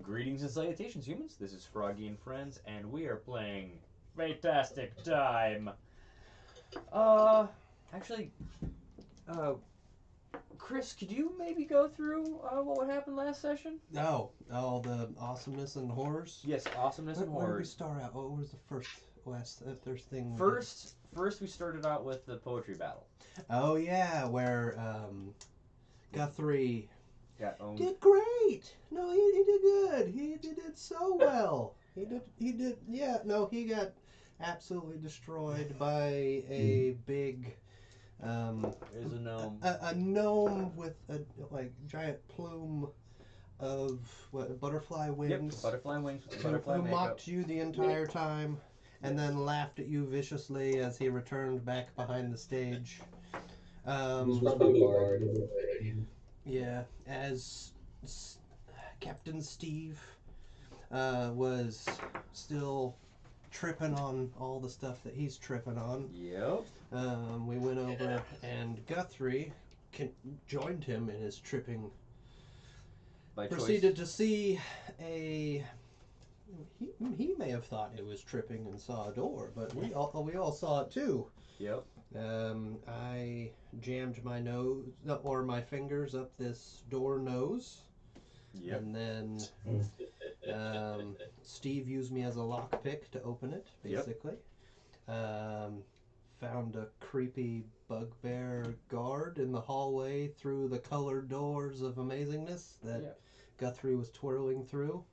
Greetings and salutations, humans. This is Froggy and Friends, and we are playing Feytastic Time. Actually, uh, Chris, could you maybe go through what happened last session? Oh, all the awesomeness and horrors? Yes, awesomeness and Where did we horrors. start out? What was the first thing? First, we started out with the poetry battle. Oh, yeah, where Guthrie Got owned. did great. No, he did good. He did so well. He did, yeah, no, he got absolutely destroyed by a big, There's a gnome. a gnome with a, giant plume of, butterfly wings. Yep, butterfly wings with the Who butterfly makeup. mocked you the entire time and then laughed at you viciously as he returned back behind the stage. Yeah, as Captain Steve was still tripping on all the stuff that he's tripping on. Yep. We went over and Guthrie joined him in his tripping. Proceeded to see a. He may have thought it was tripping and saw a door, but we all saw it too. Yep. I jammed my nose or my fingers up this door nose. Yep. And then Steve used me as a lockpick to open it, basically. Yep. Found a creepy bugbear guard in the hallway through the colored doors of amazingness that Guthrie was twirling through.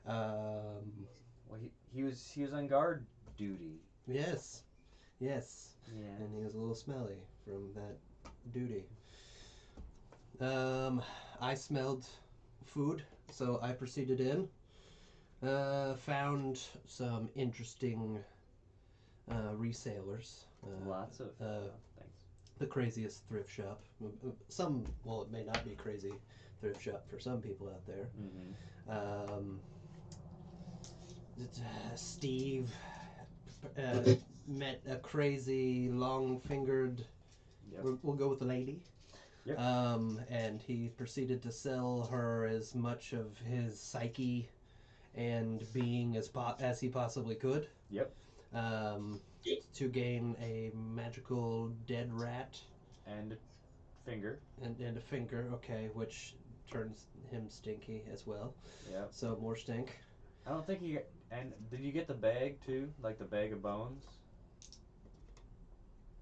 Well, he was on guard duty. Yes. Yeah. And he was a little smelly from that duty. I smelled food, so I proceeded in. Found some interesting resellers. Lots of things. The craziest thrift shop. It may not be crazy thrift shop for some people out there. Mm-hmm. Steve met a crazy long-fingered. Yep. We'll go with the lady. Yep. And he proceeded to sell her as much of his psyche and being as he possibly could. Yep. To gain a magical dead rat. And a finger. And a finger, okay, which turns him stinky as well. Yeah. So more stink. I don't think you. And did you get the bag too? Like the bag of bones?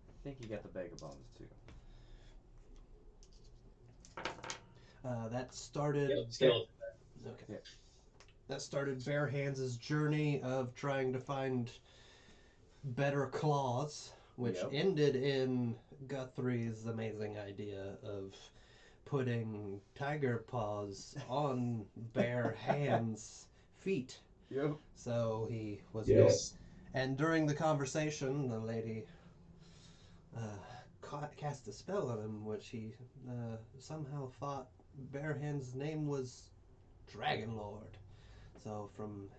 I think you got the bag of bones too. That started. Yep. Okay. Yep. That started Bare Hands' journey of trying to find better claws, which ended in Guthrie's amazing idea of putting tiger paws on Bare Hands' feet. Yep. So he was. Yes. And during the conversation, the lady cast a spell on him, which he somehow thought Bare Hands' name was Dragon Lord. So from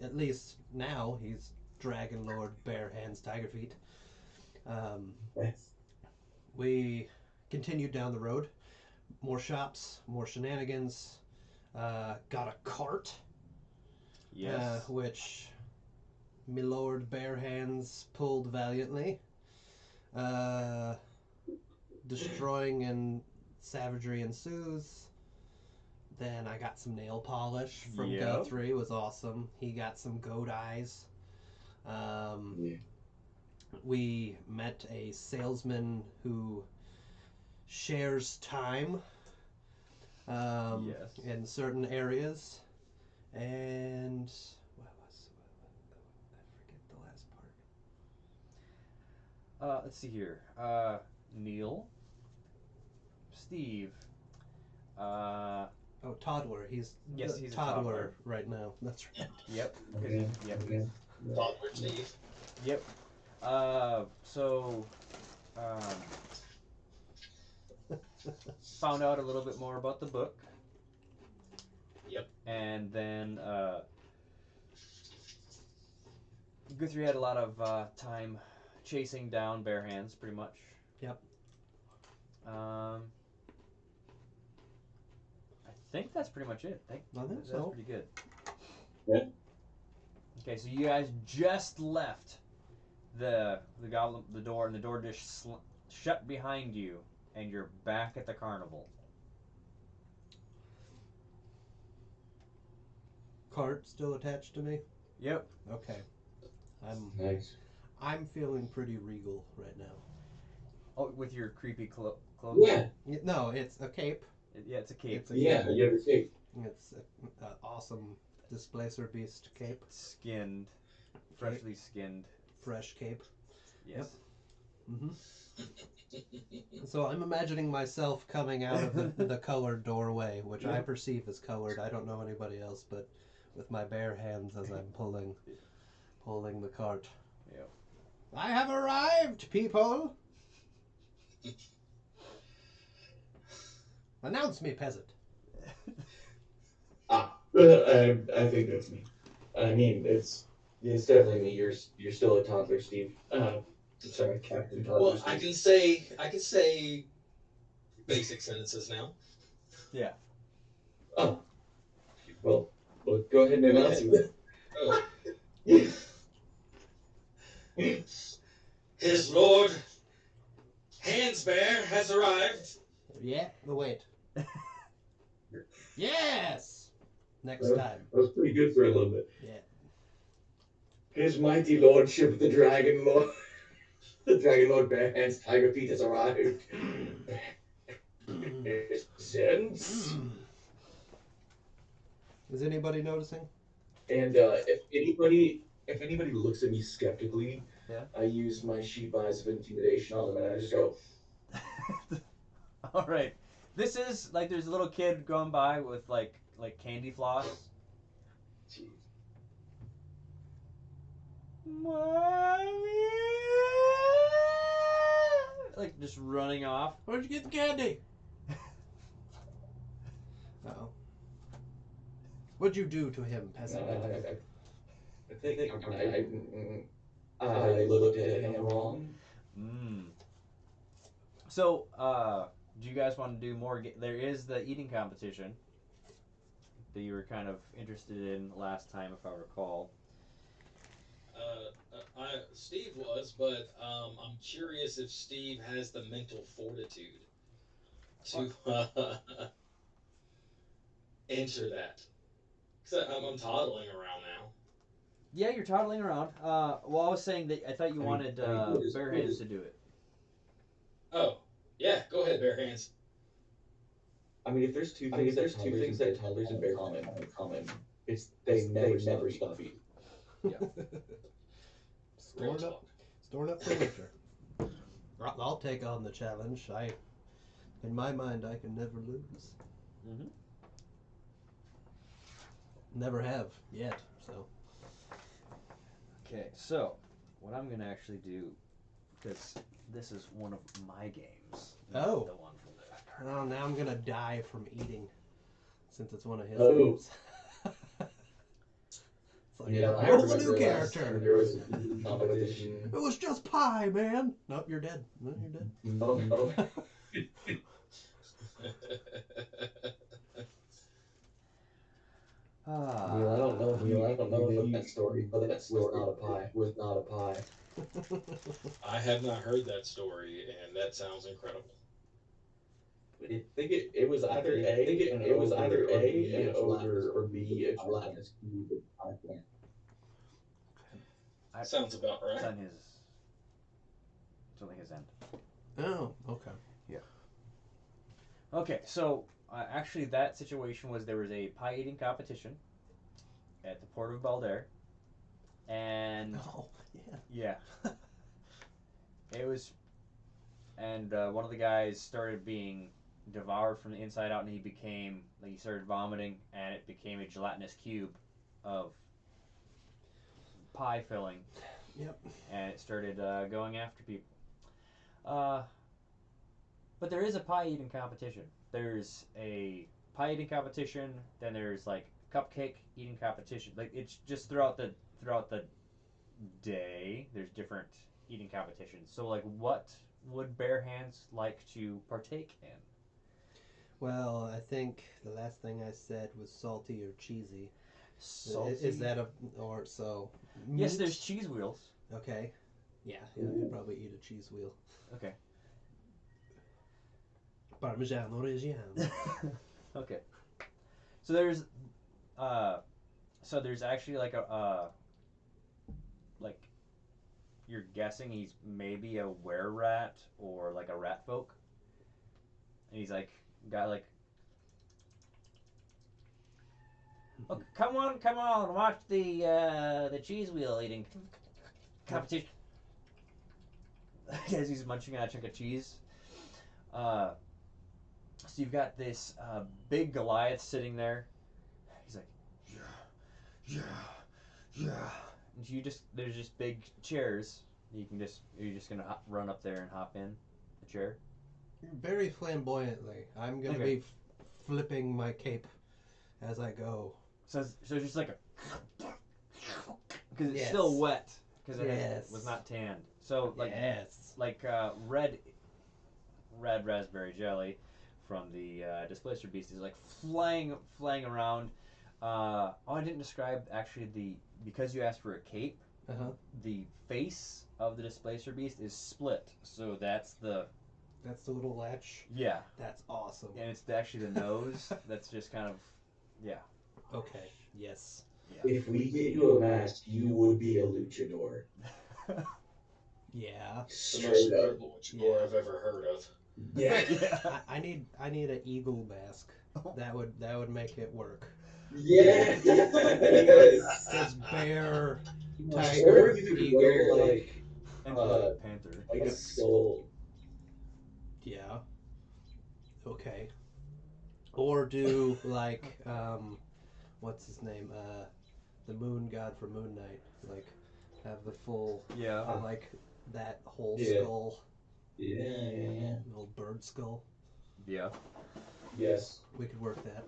at least now he's Dragon Lord Bare Hands Tiger Feet. We continued down the road. More shops, more shenanigans. Got a cart. Yes. Which Milord Bare Hands pulled valiantly. Destroying and savagery ensues. Then I got some nail polish from Guthrie. It was awesome. He got some goat eyes. We met a salesman who shares time in certain areas. And I forget the last part. Let's see here. Neil, Steve. Toddler. He's he's a toddler right now. That's right. Yep. Toddler Steve. Yep. Found out a little bit more about the book. Yep. And then Guthrie had a lot of time chasing down Bare Hands, pretty much. Yep. I think that's pretty much it. I think That's so. pretty good. Yeah. Okay, so you guys just left the goblin, the door, and the door just shut behind you, and you're back at the carnival. Cart still attached to me? Yep. Okay. Nice. I'm feeling pretty regal right now. Oh, with your creepy clothes. Yeah. No, it's a cape. Yeah, it's a cape. It's a Yeah, cape. you have a cape. It's an awesome Displacer Beast cape. Skinned, freshly skinned. Fresh cape. Yes. So I'm imagining myself coming out of the colored doorway, which I perceive as colored. I don't know anybody else, but with my bare hands as I'm pulling the cart. Yep. I have arrived, people! Announce me, peasant. I think that's me. I mean, it's definitely me. You're still a toddler, Steve. Sorry, Captain Toddler. Well, Steve. I can say basic sentences now. Yeah. Oh. Well, go ahead and announce it. Oh. Yeah. His Lord Handsbear has arrived. Yeah, wait. Yes! Next That time. was pretty good for a little bit. Yeah. His mighty lordship, the Dragon Lord, the Dragon Lord Bare Hands Tiger Feet has arrived. Sense. Is anybody noticing? And if anybody looks at me skeptically, Yeah. I use my sheep eyes of intimidation on them, and I just go, All right. This is like there's a little kid going by with like candy floss. "Jeez." Mommy! Like just running off. Where'd you get the candy? Uh-oh. What'd you do to him, peasant? I think I looked at him wrong. So, do you guys want to do more? There is the eating competition that you were kind of interested in last time, if I recall. Steve was, but I'm curious if Steve has the mental fortitude to enter that. Because I'm toddling around now. Yeah, you're toddling around. Well, I was saying that I thought you wanted Bare Hands to do it. Oh, yeah, go ahead, Bare Hands. I mean, if there's two things that toddlers and bears have in common, it's they never stop eating. Stored up furniture. I'll take on the challenge. In my mind, I can never lose. Mm-hmm. Never have yet. So. Okay, so what I'm gonna actually do, because this is one of my games. Oh. The one from the. Oh, now I'm gonna die from eating, since it's one of his Oh. games. It's like, I roll a remember new last character. time there was a eating competition. It was just pie, man. Nope, you're dead. No, you're dead. No. I don't know if that story was not a pie. I have not heard that story, and that sounds incredible. I think it was either A, an ogre, or B, a gelatinous cube. Sounds about It's right. on his. It's on his end. Oh, okay. Okay, so actually, that situation was there was a pie eating competition at the port of Balder, and Oh, yeah. it was, and one of the guys started being devoured from the inside out, and he started vomiting, and it became a gelatinous cube of pie filling. Yep. And it started going after people. But there is a pie eating competition. There's a pie eating competition. Then there's like cupcake eating competition. Like it's just throughout the day. There's different eating competitions. So like, what would Bare Hands like to partake in? Well, I think the last thing I said was salty or cheesy. Salty. Is that a or so? Yes, Meat? there's cheese wheels. Okay. Yeah, I'd probably eat a cheese wheel. Okay. Parmigiano Reggiano. Okay. So there's there's actually like like you're guessing he's maybe a were rat or like a rat folk. And he's like got like, oh, come on, watch the cheese wheel eating competition. As he's munching on a chunk of cheese. So you've got this big Goliath sitting there. He's like, yeah, yeah, yeah. And there's just big chairs. You're just gonna run up there and hop in the chair. Very flamboyantly. I'm gonna Okay. be flipping my cape as I go. So it's just like a, because it's Yes. still wet because it Yes. was not tanned. So like Yes. red raspberry jelly from the Displacer Beast is like flying around. I didn't describe actually because you asked for a cape. The face of the Displacer Beast is split, so that's the little latch. yeah, That's awesome. and it's actually the nose that's just kind of yeah. Okay. Yes. If we get you a mask, you would be a luchador. Yeah. The most Straight up. incredible luchador I've ever heard of. Yeah. I need an eagle mask. That would make it work. Yes. His bear, Or tiger, you could eagle. wear like And Uh, panther. a skull. Yeah. Okay. Or do like what's his name? The moon god for Moon Knight. Like have the full Yeah. like that whole Yeah. skull, Yeah. little bird skull. Yeah. Yes. We could work that.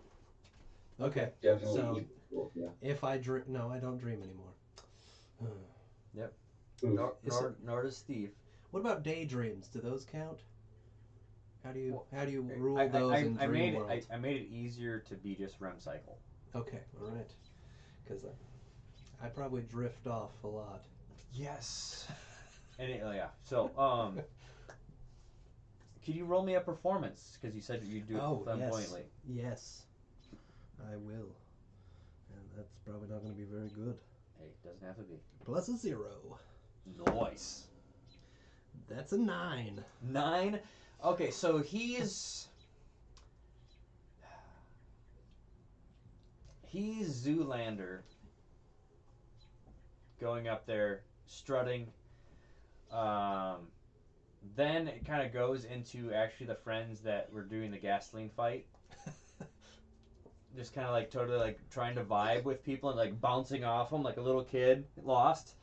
Okay. Definitely. So Yeah. if I dream, no, I don't dream anymore. Nor does Steve. What about daydreams? Do those count? How do you Well, rule those in dream world? I made it easier to be just REM cycle. Okay, all right. Because I probably drift off a lot. Yes. Yeah. So could you roll me a performance? Because you said that you'd do it flamboyantly. Yes, I will. And that's probably not going to be very good. Hey, it doesn't have to be. Plus a 0. Nice. That's a 9. 9. Okay, so he's Zoolander going up there strutting. Then it kind of goes into actually the friends that were doing the gasoline fight. Just kind of like totally like trying to vibe with people and like bouncing off them like a little kid lost,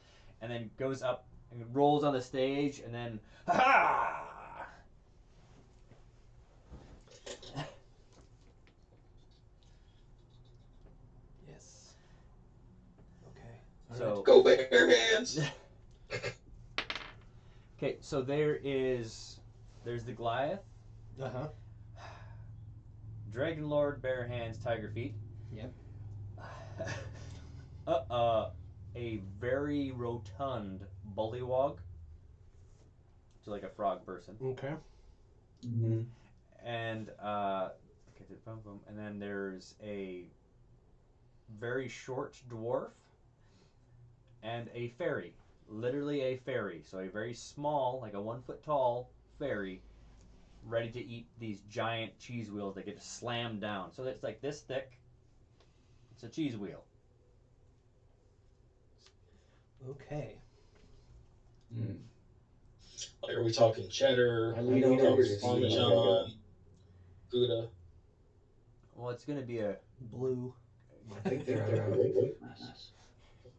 and then goes up and rolls on the stage and then ha. Yes. Okay. So Go Bear Hands! okay, so there's the Goliath, Uh-huh. Dragon Lord, Bare Hands, Tiger Feet. Yep. A very rotund bullywog. So like a frog person. Okay. Mm-hmm. And and then there's a very short dwarf and a fairy. Literally a fairy. So a very small, like a 1 foot tall fairy ready to eat these giant cheese wheels that get slammed down. So it's like this thick. It's a cheese wheel. Okay. Mm. Like, are we talking cheddar? I mean, I've never seen Parmesan? Gouda? Well, it's gonna be a Blue. I think they're out of weight classes.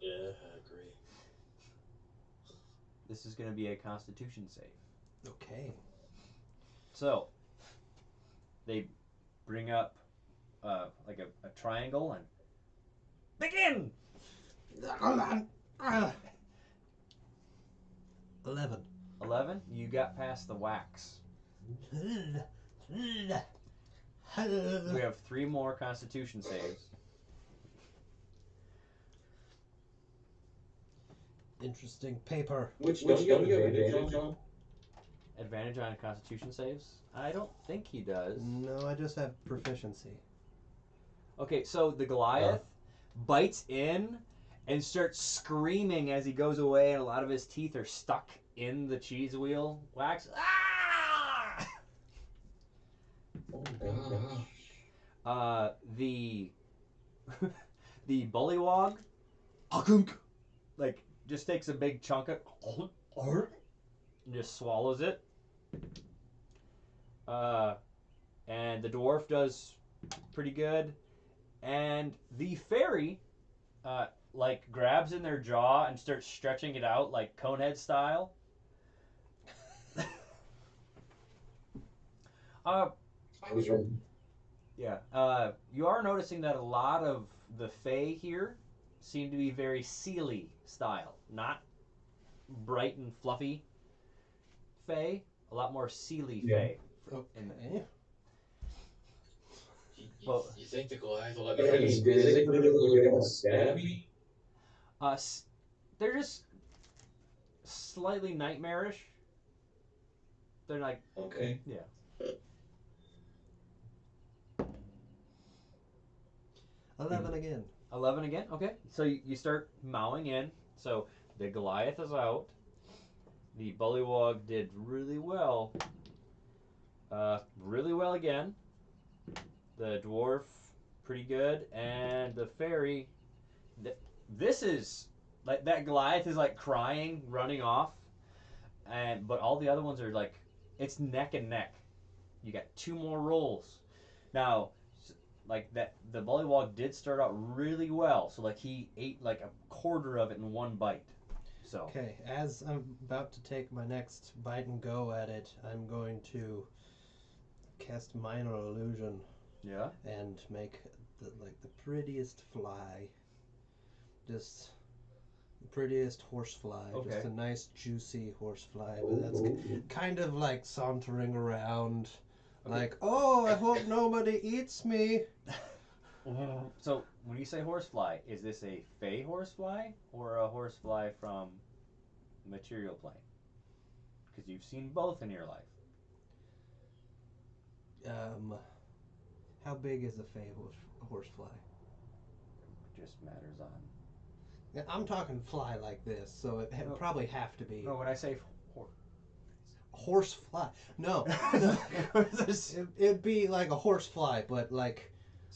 Yeah, I agree. this is gonna be a Constitution save. Okay. So they bring up like a triangle and begin. 11. 11. You got past the wax. We have 3 more Constitution saves. Interesting paper. Which don't you have advantage on? Advantage on Constitution saves? I don't think he does. No, I just have proficiency. Okay, so the Goliath bites in and starts screaming as he goes away, and a lot of his teeth are stuck in the cheese wheel wax. Ah! Oh gosh. The the bullywog, like, just takes a big chunk of and just swallows it. And the dwarf does pretty good. And the fairy, like, grabs in their jaw and starts stretching it out like Conehead style. I was wrong. Yeah. You are noticing that a lot of the Fae here seem to be very Sealy style, not bright and fluffy Fae. A lot more Sealy Fae. Okay. You think the Goliath will let I me mean, finish? is it really gonna stab me? They're just slightly nightmarish. They're like, Okay. yeah. 11 again. 11 again? Okay. So you start mowing in. So the Goliath is out. The Bullywog did really well. Really well again. The Dwarf, pretty good. And the Fairy, this is, like, that Goliath is like crying, running off. But all the other ones are like, it's neck and neck. You got 2 more rolls. Now, like, that the Bullywog did start out really well, so like he ate like a quarter of it in one bite. So Okay, as I'm about to take my next bite and go at it, I'm going to cast Minor Illusion yeah. and make the prettiest fly. Just the prettiest horsefly. Okay. Just a nice juicy horsefly, but that's kind of like sauntering around. Okay. Like, oh, I hope nobody eats me. So when you say horsefly, is this a Fey horsefly or a horsefly from material plane? Because you've seen both in your life. How big is a Fey horsefly? Just matters on. Yeah, I'm talking fly like this, so it probably have to be No, when I say horsefly. No, it'd be like a horsefly, but like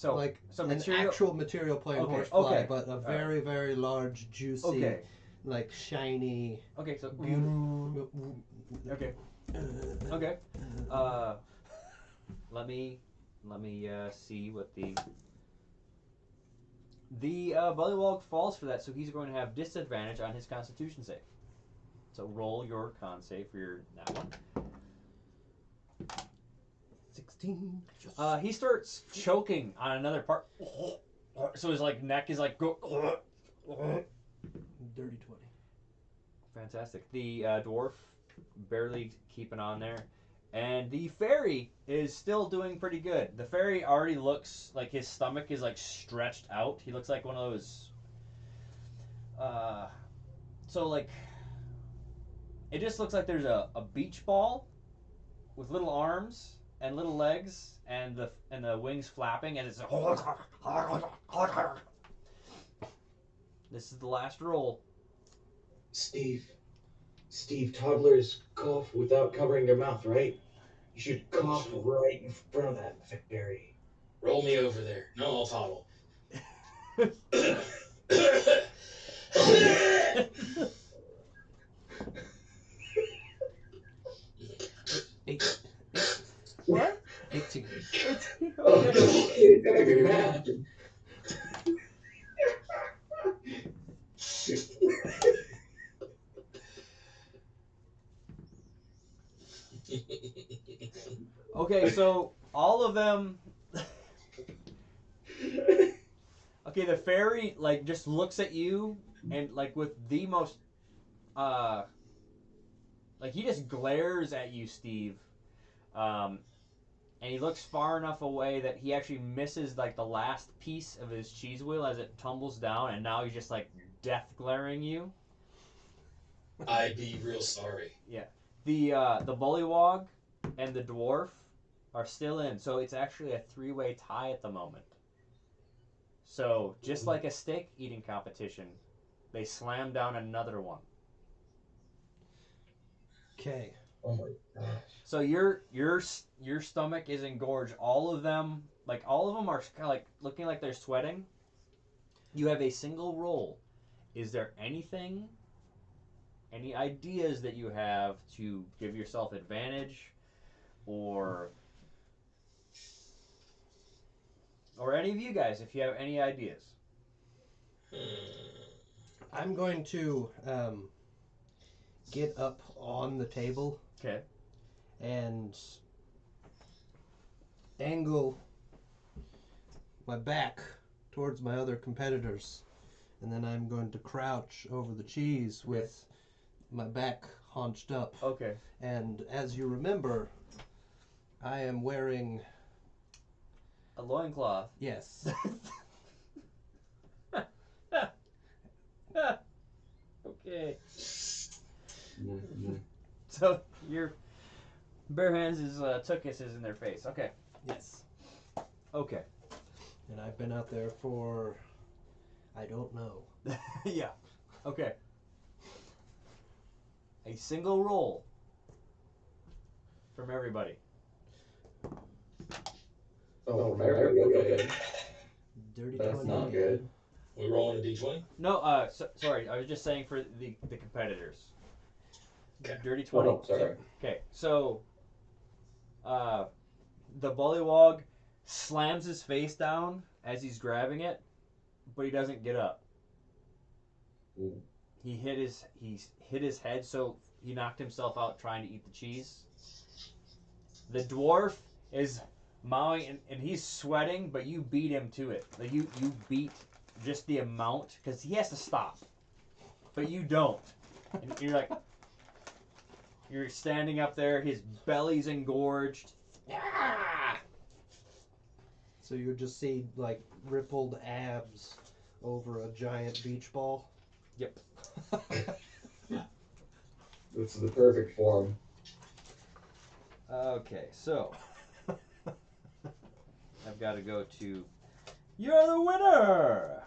an material, actual material plane horsefly, but a very very large, juicy, like shiny. Okay, so Beautiful. okay. Okay. Let me see what the Bullywog falls for that, so he's going to have disadvantage on his Constitution save. So roll your con save for that one. 16. He starts choking on another part, so his like neck is like go. Dirty 20. Fantastic. The dwarf barely keeping on there. And the fairy is still doing pretty good. The fairy already looks like his stomach is like stretched out. He looks like one of those. So like, it just looks like there's a beach ball with little arms and little legs and the wings flapping, and it's. This is the last roll. Steve, toddlers cough without covering their mouth, right? You should cough right in front of that fairy. Roll me over there. No, I'll toddle. Eight. What? 18. Okay, gotta be mad. Okay, so all of them. Okay, the fairy like just looks at you and like with the most, like he just glares at you, Steve, and he looks far enough away that he actually misses like the last piece of his cheese wheel as it tumbles down, and now he's just like death glaring you. I'd be real sorry. Yeah. The bullywog and the dwarf are still in, so it's actually a 3-way tie at the moment. So just like a steak eating competition, they slam down another one. Okay. Oh my gosh. So your stomach is engorged. All of them are kind of like looking like they're sweating. You have a single roll. Is there anything, any ideas that you have to give yourself advantage, or any of you guys, if you have any ideas? I'm going to get up on the table. Okay. And angle my back towards my other competitors. And then I'm going to crouch over the cheese with my back haunched up. Okay. And as you remember, I am wearing... A loincloth. Yes. Okay. Mm-hmm. So your bare hands is tuchus is in their face. Okay. Yes. Okay. And I've been out there for... I don't know. Yeah. Okay. A single roll from everybody. Oh, from everybody. Okay. Dirty That's 20 not again. good. We rolling a d20? No, sorry. I was just saying for the competitors. Okay. Dirty 20. Oh, sorry. Okay, so the bullywog slams his face down as he's grabbing it, but he doesn't get up. Ooh. He hit his head, so he knocked himself out trying to eat the cheese. The dwarf is mowing, and he's sweating, but you beat him to it. Like you beat just the amount, because he has to stop, but you don't. And you're standing up there. His belly's engorged. So you would just see like rippled abs over a giant beach ball. Yep. This is the perfect form. Okay, so I've got to go to. You're the winner.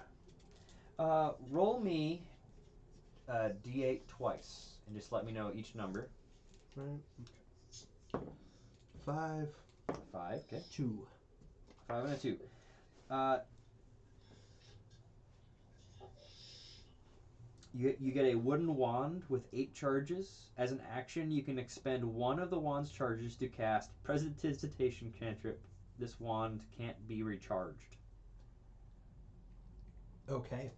Roll me D8 twice, and just let me know each number. Right. 5, 5. Okay. 2. 5 and a 2. You get a wooden wand with 8 charges. As an action, you can expend one of the wand's charges to cast Prestidigitation cantrip. This wand can't be recharged. Okay.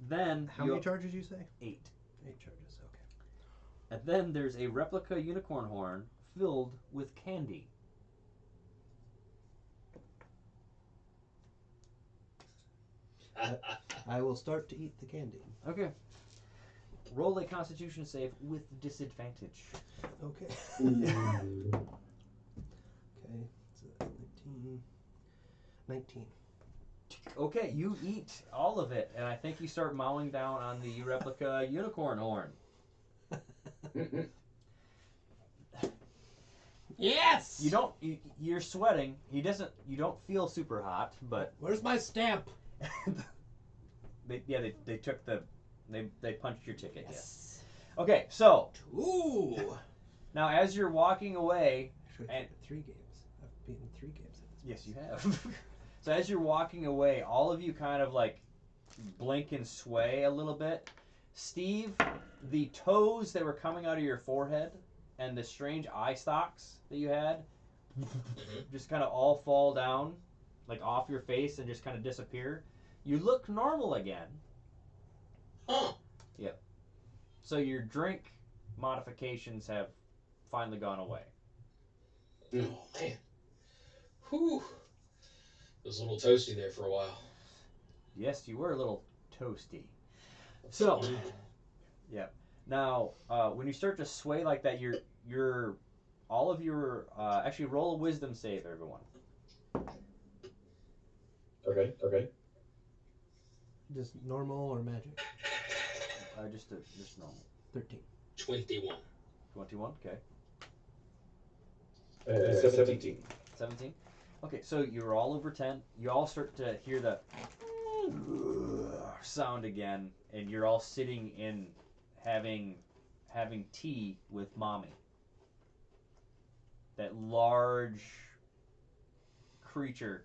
Then How many charges you say? 8. 8 charges. Okay. And then there's a replica unicorn horn filled with candy. I will start to eat the candy. Okay. Roll a Constitution save with disadvantage. Okay. Ooh. Okay. So that's 19. 19. Okay, you eat all of it, and I think you start mowing down on the replica unicorn horn. Yes! You're sweating. You don't feel super hot, but Where's my stamp? they took they punched your ticket. Yes. Okay, so Ooh! now as you're walking away, Actually, and 3 games. I've beaten 3 games at this yes, you have. So as you're walking away, all of you kind of like blink and sway a little bit. Steve, the toes that were coming out of your forehead and the strange eye stalks that you had just kind of all fall down, like off your face, and just kind of disappear. You look normal again. Huh. Yep. So your drink modifications have finally gone away. Oh, man. Whew. It was a little toasty there for a while. Yes, you were a little toasty. So, yeah. Now, when you start to sway like that, your all of your actually roll a wisdom save, everyone. Okay. Just normal or magic? Just normal. 13. 21. 21. Okay. 17. 17. Okay, so you're all over 10. You all start to hear the sound again, and you're all sitting in having tea with mommy. That large creature.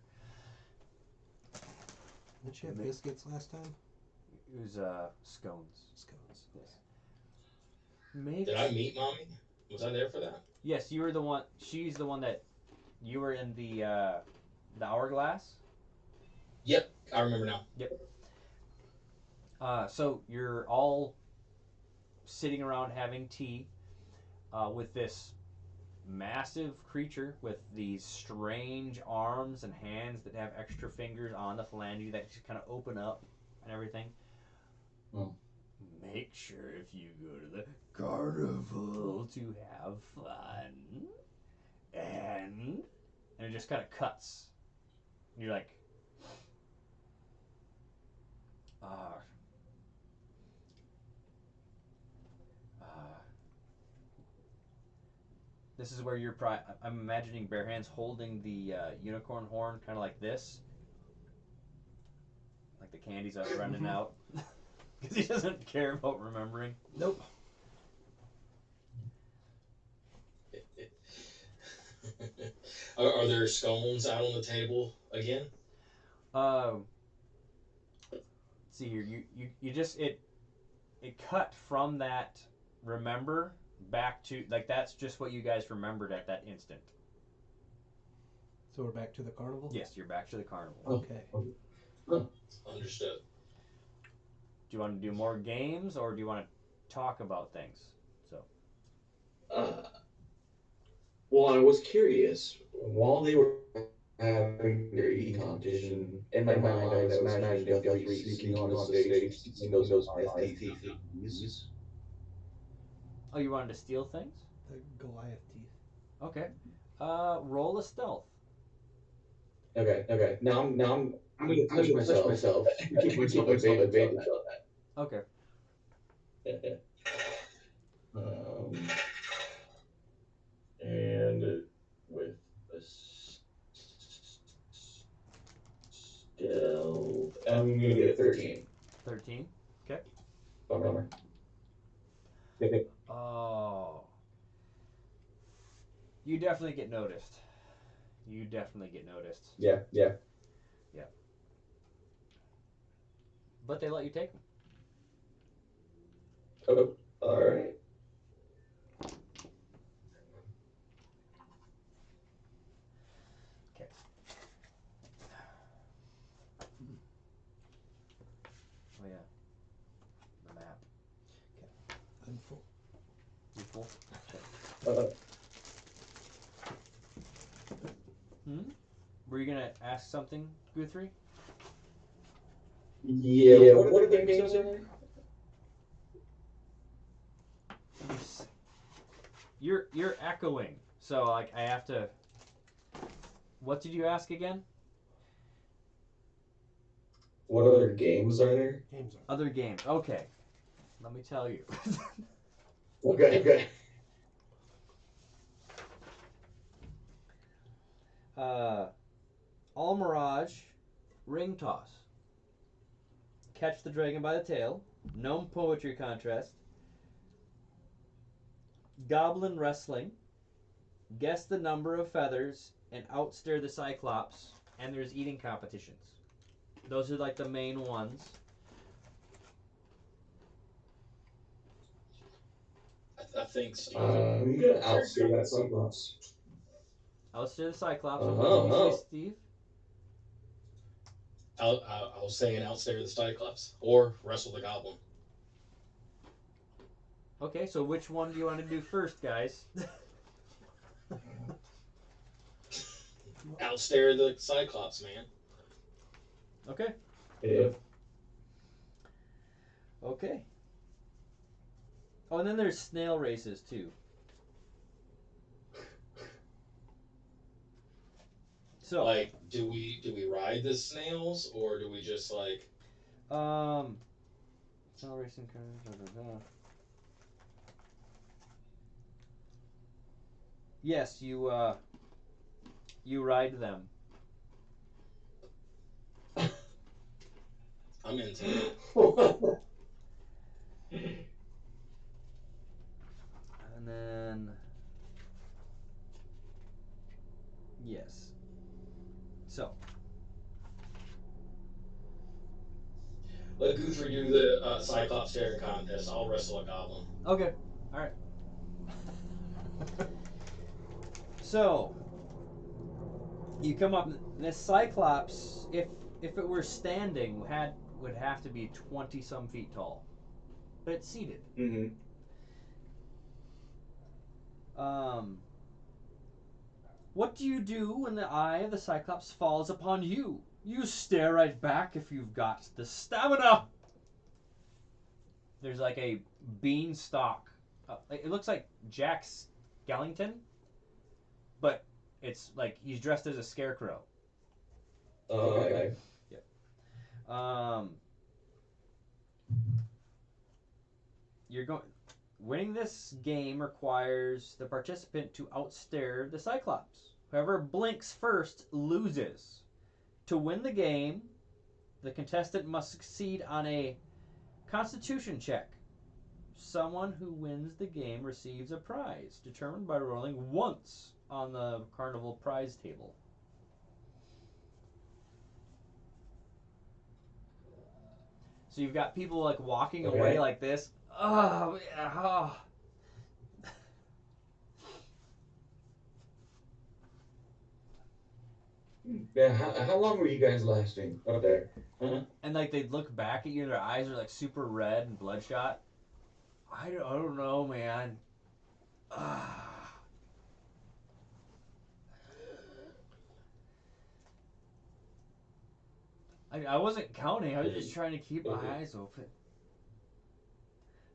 Did she have biscuits last time? It was scones. Scones. Yes. Did I meet mommy? Was I there for that? Yes, you were the one. She's the one that you were in the hourglass. Yep, I remember now. Yep. So you're all sitting around having tea with this massive creature with these strange arms and hands that have extra fingers on the phalange that just kind of open up and everything. Oh. Make sure if you go to the carnival to have fun. And it just kind of cuts. You're like, uh, uh, this is where you're I'm imagining Bare Hands holding the unicorn horn kind of like this. Like the candy's up running out. Because he doesn't care about remembering. Nope. Are there scones out on the table again? Let's see here. You just it cut from that remember back to like that's just what you guys remembered at that instant. So we're back to the carnival? Yes, you're back to the carnival. Okay. Understood. Do you want to do more games or do you want to talk about things? Uh, well, I was curious. While they were having their eating competition, in my mind, I was imagining Guthrie sneaking on the stage, stealing those STs. Oh, you wanted to steal things? The Goliath teeth. Okay. Roll a stealth. Okay. I'm gonna touch myself. Keep myself advantage on Okay. that. And with a stealth, I'm gonna get a 13. 13. Okay. Bummer. Oh. You definitely get noticed. Yeah. Yeah. But they let you take them. Oh, all right. Okay. Oh yeah. The map. I'm full. You full? Uh, Were you gonna ask something, Guthrie? yeah. What other games are there? You're echoing. So like I have to. What did you ask again? What other games are there? Games are. Other games. Okay. Let me tell you. Okay. All Mirage, Ring Toss, Catch the Dragon by the Tail, Gnome Poetry Contest, Goblin Wrestling, Guess the Number of Feathers, and Outstare the Cyclops, and there's eating competitions. Those are like the main ones. I think Steve. I'm gonna outstay that Cyclops. Outstare the Cyclops. Uh-huh. What did you say, Steve? I was saying outstare the Cyclops or wrestle the Goblin. Okay, so which one do you want to do first, guys? Outstare the Cyclops, man. Okay. Yeah. Okay. Oh, and then there's snail races too. So, Like, do we ride the snails or do we just like? um, snail racing cars. Da, da, da. Yes, you ride them, I'm into it. and then yes. So, Let Guthrie do the Cyclops staring contest. I'll wrestle a goblin. okay, all right. So you come up. This Cyclops, if it were standing, would have to be 20 some feet tall, but it's seated. Mm-hmm. Um, what do you do when the eye of the Cyclops falls upon you? You stare right back if you've got the stamina. There's like a beanstalk. It looks like Jack Skellington, but it's like he's dressed as a scarecrow. Okay. Yep. You're going. Winning this game requires the participant to outstare the Cyclops. Whoever blinks first loses. To win the game, the contestant must succeed on a Constitution check. Someone who wins the game receives a prize, determined by rolling once on the carnival prize table. So you've got people like walking away Okay. like this. Oh, yeah, oh. Yeah, how long were you guys lasting up there? Huh? And like they look back at you, and their eyes are like super red and bloodshot. I don't know, man. Ah. I wasn't counting. I was just trying to keep my Okay. eyes open.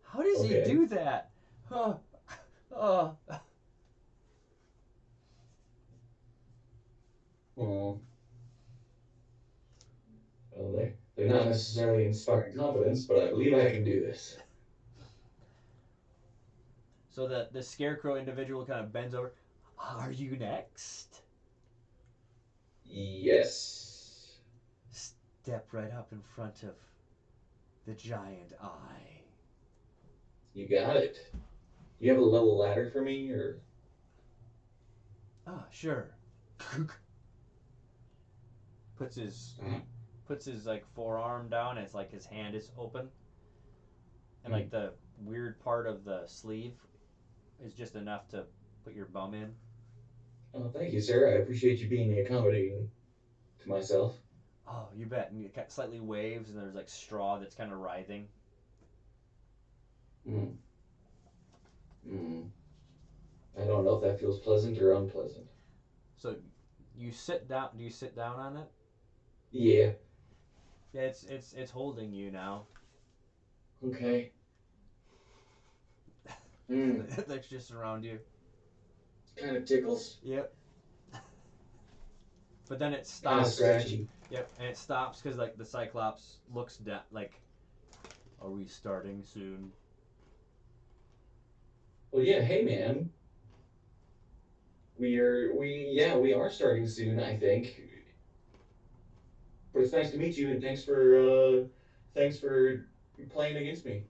How does he Okay. do that? Oh, oh. Oh, well, they're not necessarily inspiring confidence, but I believe I can do this. So the scarecrow individual kind of bends over. Are you next? Yes. Step right up in front of the giant eye. You got it. You have a little ladder for me, or? Ah, sure. puts his Uh, puts his like forearm down. And it's like his hand is open, and hmm. like the weird part of the sleeve is just enough to put your bum in. Oh, thank you, sir. I appreciate you being accommodating to myself. Oh, you bet. And it slightly waves, and there's like straw that's kind of writhing. Mm. Mm. I don't know if that feels pleasant or unpleasant. So you sit down. Do you sit down on it? Yeah. Yeah, it's holding you now. Okay. Mm. That's just around you. Kind of tickles. Yep. But then it Kind of stops. scratchy. Yep, and it stops because like the Cyclops looks down. Like, are we starting soon? Well, yeah. Hey, man. We are starting soon, I think. But it's nice to meet you, and thanks for playing against me.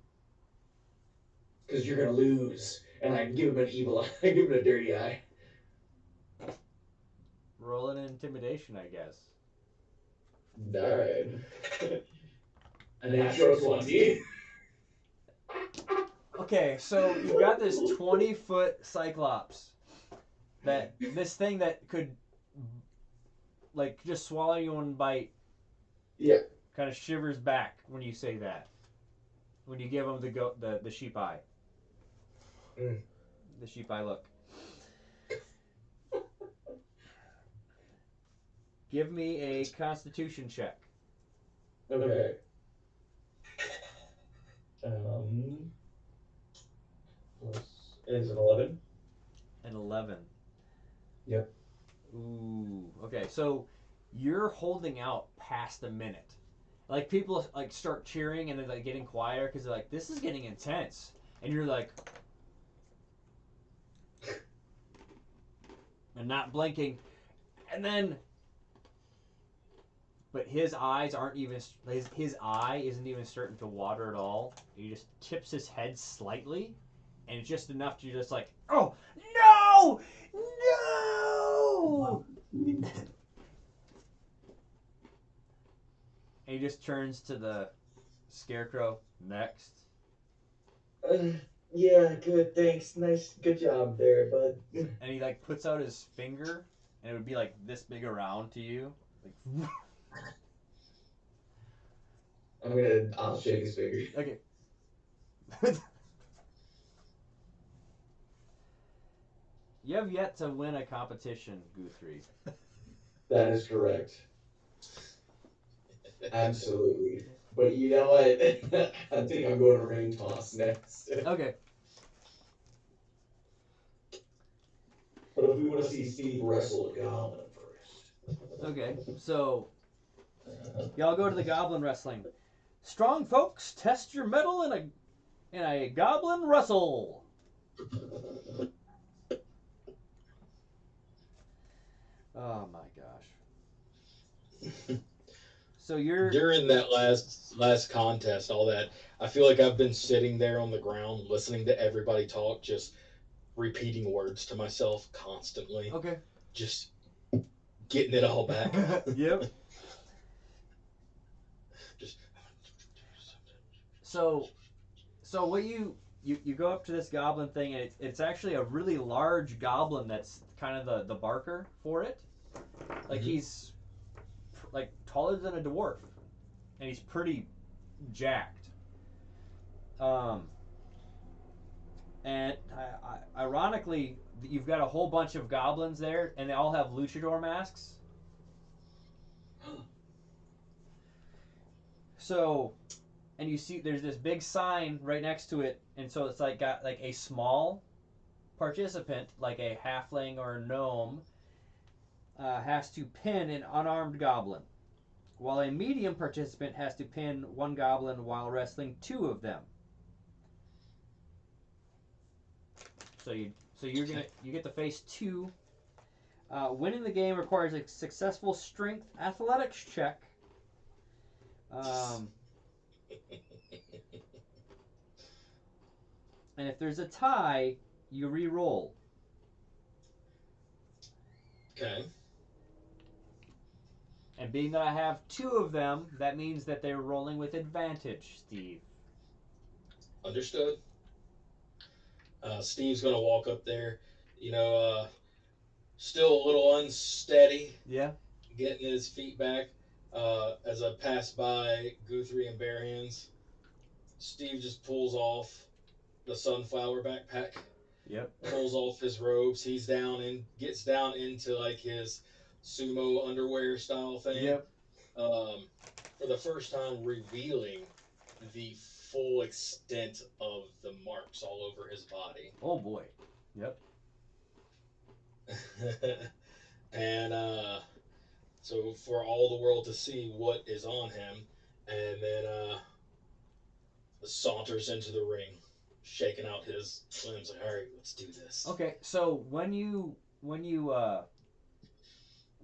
Because you're gonna lose, and I give him an evil eye. I give him a dirty eye. Roll an intimidation, I guess. Darn. A natural 20. Okay, so you've got this 20-foot Cyclops. This thing that could like just swallow you in one bite. Yeah. Kind of shivers back when you say that. When you give him the sheep eye. Mm. The sheep eye look. Give me a Constitution check. Okay. Um, plus is an 11. An 11. Yep. Ooh. Okay, so you're holding out past a minute. Like people like start cheering and they're like getting quieter because they're like, this is getting intense, and you're like, and not blinking, and then, but his eyes aren't even his eye isn't even starting to water at all. He just tips his head slightly, and it's just enough to just like, oh no, no. And he just turns to the scarecrow. Next. Yeah, good, thanks. Nice, good job there, bud. And he like puts out his finger, and it would be like this big around to you. Like, I'll shake his finger. okay. You have yet to win a competition, Guthrie. That is correct. Absolutely. But you know what? I think I'm going to ring toss next. Okay. But if we want to see Steve wrestle a goblin first. Okay. So y'all go to the goblin wrestling. Strong folks, test your mettle in a goblin wrestle. Oh my gosh. So you're During that last contest, all that, I feel like I've been sitting there on the ground listening to everybody talk, just repeating words to myself constantly, okay. just getting it all back. Yep. Just So what you go up to this goblin thing, and it's actually a really large goblin that's kind of the barker for it. Like he's like taller than a dwarf, and he's pretty jacked. And ironically, you've got a whole bunch of goblins there, and they all have luchador masks. So, and you see, there's this big sign right next to it, and so it's like got like a small participant, like a halfling or a gnome, has to pin an unarmed goblin, while a medium participant has to pin one goblin while wrestling two of them. So you get to face two. Winning the game requires a successful strength athletics check. And if there's a tie, you re-roll. okay. And being that I have two of them, that means that they're rolling with advantage, Steve. Understood. Steve's gonna walk up there, you know, still a little unsteady, Yeah. getting his feet back. As I pass by Guthrie and Bare Hands, Steve just pulls off the sunflower backpack, Yep. pulls off his robes. He's down and gets down into like his sumo underwear style thing. Yep. For the first time, revealing the full extent of the marks all over his body. Oh boy. Yep. And so for all the world to see what is on him, and then saunters into the ring, shaking out his limbs like, all right, let's do this. Okay, so when you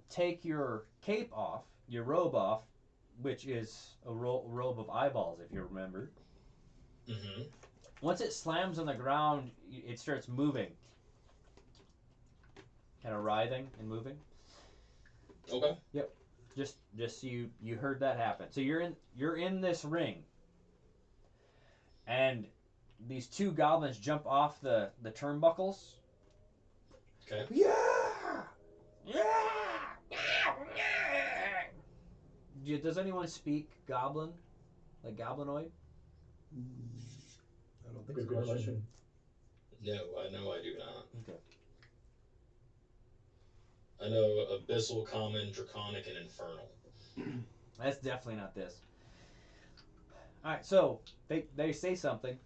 take your cape off, your robe off, which is a robe of eyeballs, if you remember. Mm-hmm. Once it slams on the ground, it starts moving, kind of writhing and moving. Okay. Yep. Just so you heard that happen. So you're in this ring, and these two goblins jump off the turnbuckles. Okay. Yeah. Does anyone speak Goblin, like Goblinoid? I don't think Good so. question. No, I know I do not. Okay. I know Abyssal, Common, Draconic, and Infernal. That's definitely not this. All right, so they say something,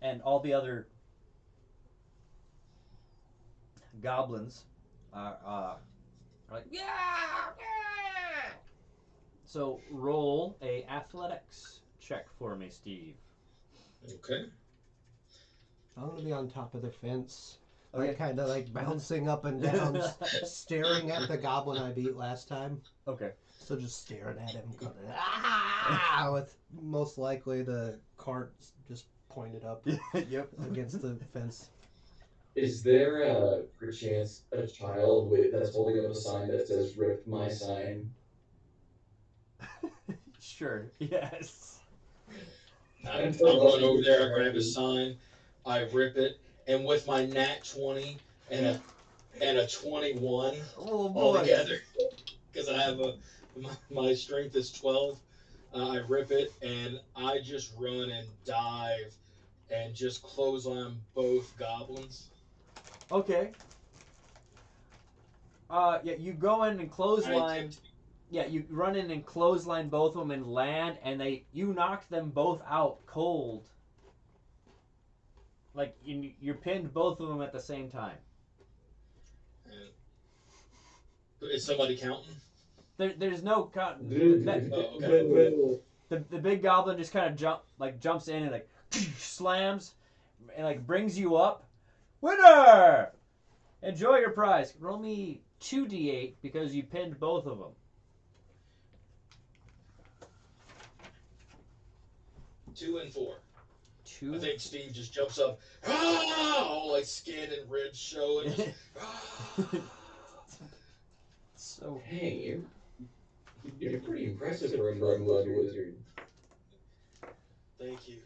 and all the other goblins are Like, yeah, yeah. So roll a athletics check for me, Steve. Okay. I'm gonna be on top of the fence, Okay. like kind of like bouncing up and down, staring at the goblin I beat last time. Okay. So just staring at him, with most likely the cart just pointed up Yep. against the fence. Is there perchance a child that's holding up a sign that says "Rip my sign"? Sure. Yes. I run over there, I grab his sign, I rip it, and with my nat 20 and a 21 Oh boy. all together, because I have my strength is 12. I rip it and I just run and dive and just clothesline both goblins. Okay. Yeah, you go in and clothesline. Yeah, you run in and clothesline both of them and land, and you knock them both out cold. Like you pinned both of them at the same time. Is somebody counting? There's no Oh, okay. the big goblin just kind of jumps in and like slams and like brings you up. Winner! Enjoy your prize. Roll me 2d8 because you pinned both of them. 2 and 4. 2. I think Steve just jumps up, all like skin and ribs showing. So Hey, you're pretty impressive for a mud wizard. Thank you.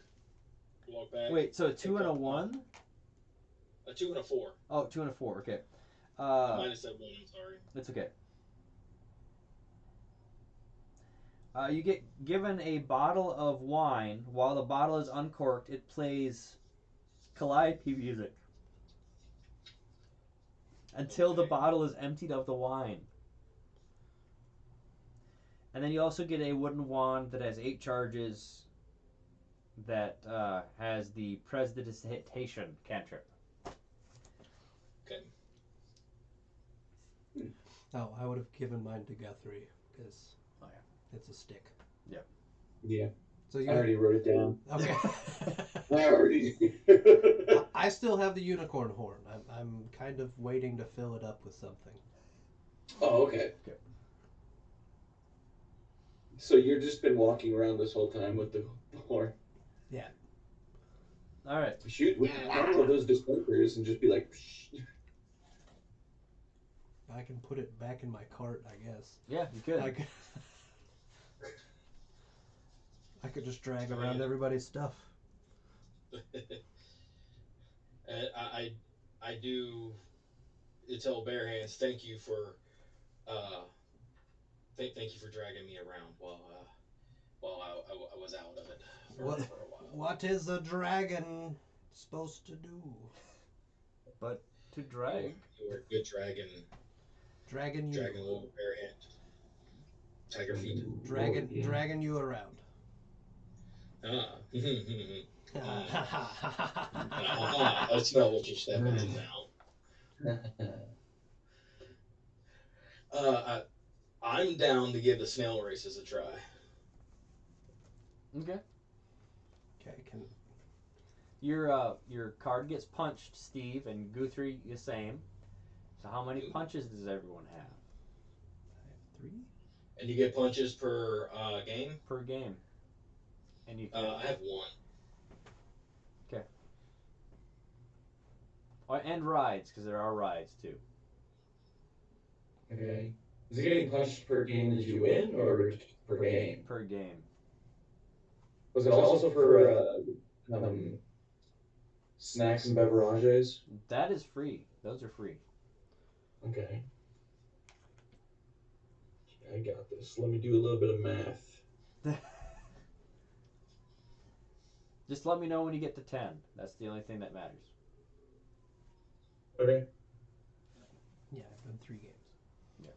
Walk back. wait, so a 2 and a 1? A 2 and a 4. Oh, 2 and a 4. Okay. I might have said 1. I'm sorry. It's okay. You get given a bottle of wine. While the bottle is uncorked, it plays calliope music until the bottle is emptied of the wine. And then you also get a wooden wand that has 8 charges that has the Prestidigitation cantrip. Okay. Oh, I would have given mine to Guthrie because it's a stick. Yeah. So you I already wrote it down. Okay. I already. I still have the unicorn horn. I'm kind of waiting to fill it up with something. Oh, okay. So you've just been walking around this whole time with the horn? Yeah. All right. Shoot one of those dispensers and just be like. Psh. I can put it back in my cart, I guess. Yeah, you could. I could just drag around everybody's stuff. And I do tell Bare Hands, thank you for thank you for dragging me around while I was out of it for a while. What is a dragon supposed to do? But to drag. You were a good dragon. Dragon you. Dragon little Bare Hand. Tiger feet. Dragon you around. Ah. I smell what you're stepping in now. I'm down to give the snail races a try. Okay. Okay, Your card gets punched, Steve, and Guthrie the same. So how many punches does everyone have? I have 3. And you get punches per game? Per game. And you can... I have 1. Okay. And rides, because there are rides too. Okay. Is it getting punched per game that you win, or per game? Per game. Was it also for snacks and beverages? That is free. Those are free. Okay. I got this. Let me do a little bit of math. Just let me know when you get to 10. That's the only thing that matters. Okay. Yeah, I've done 3 games. Yeah.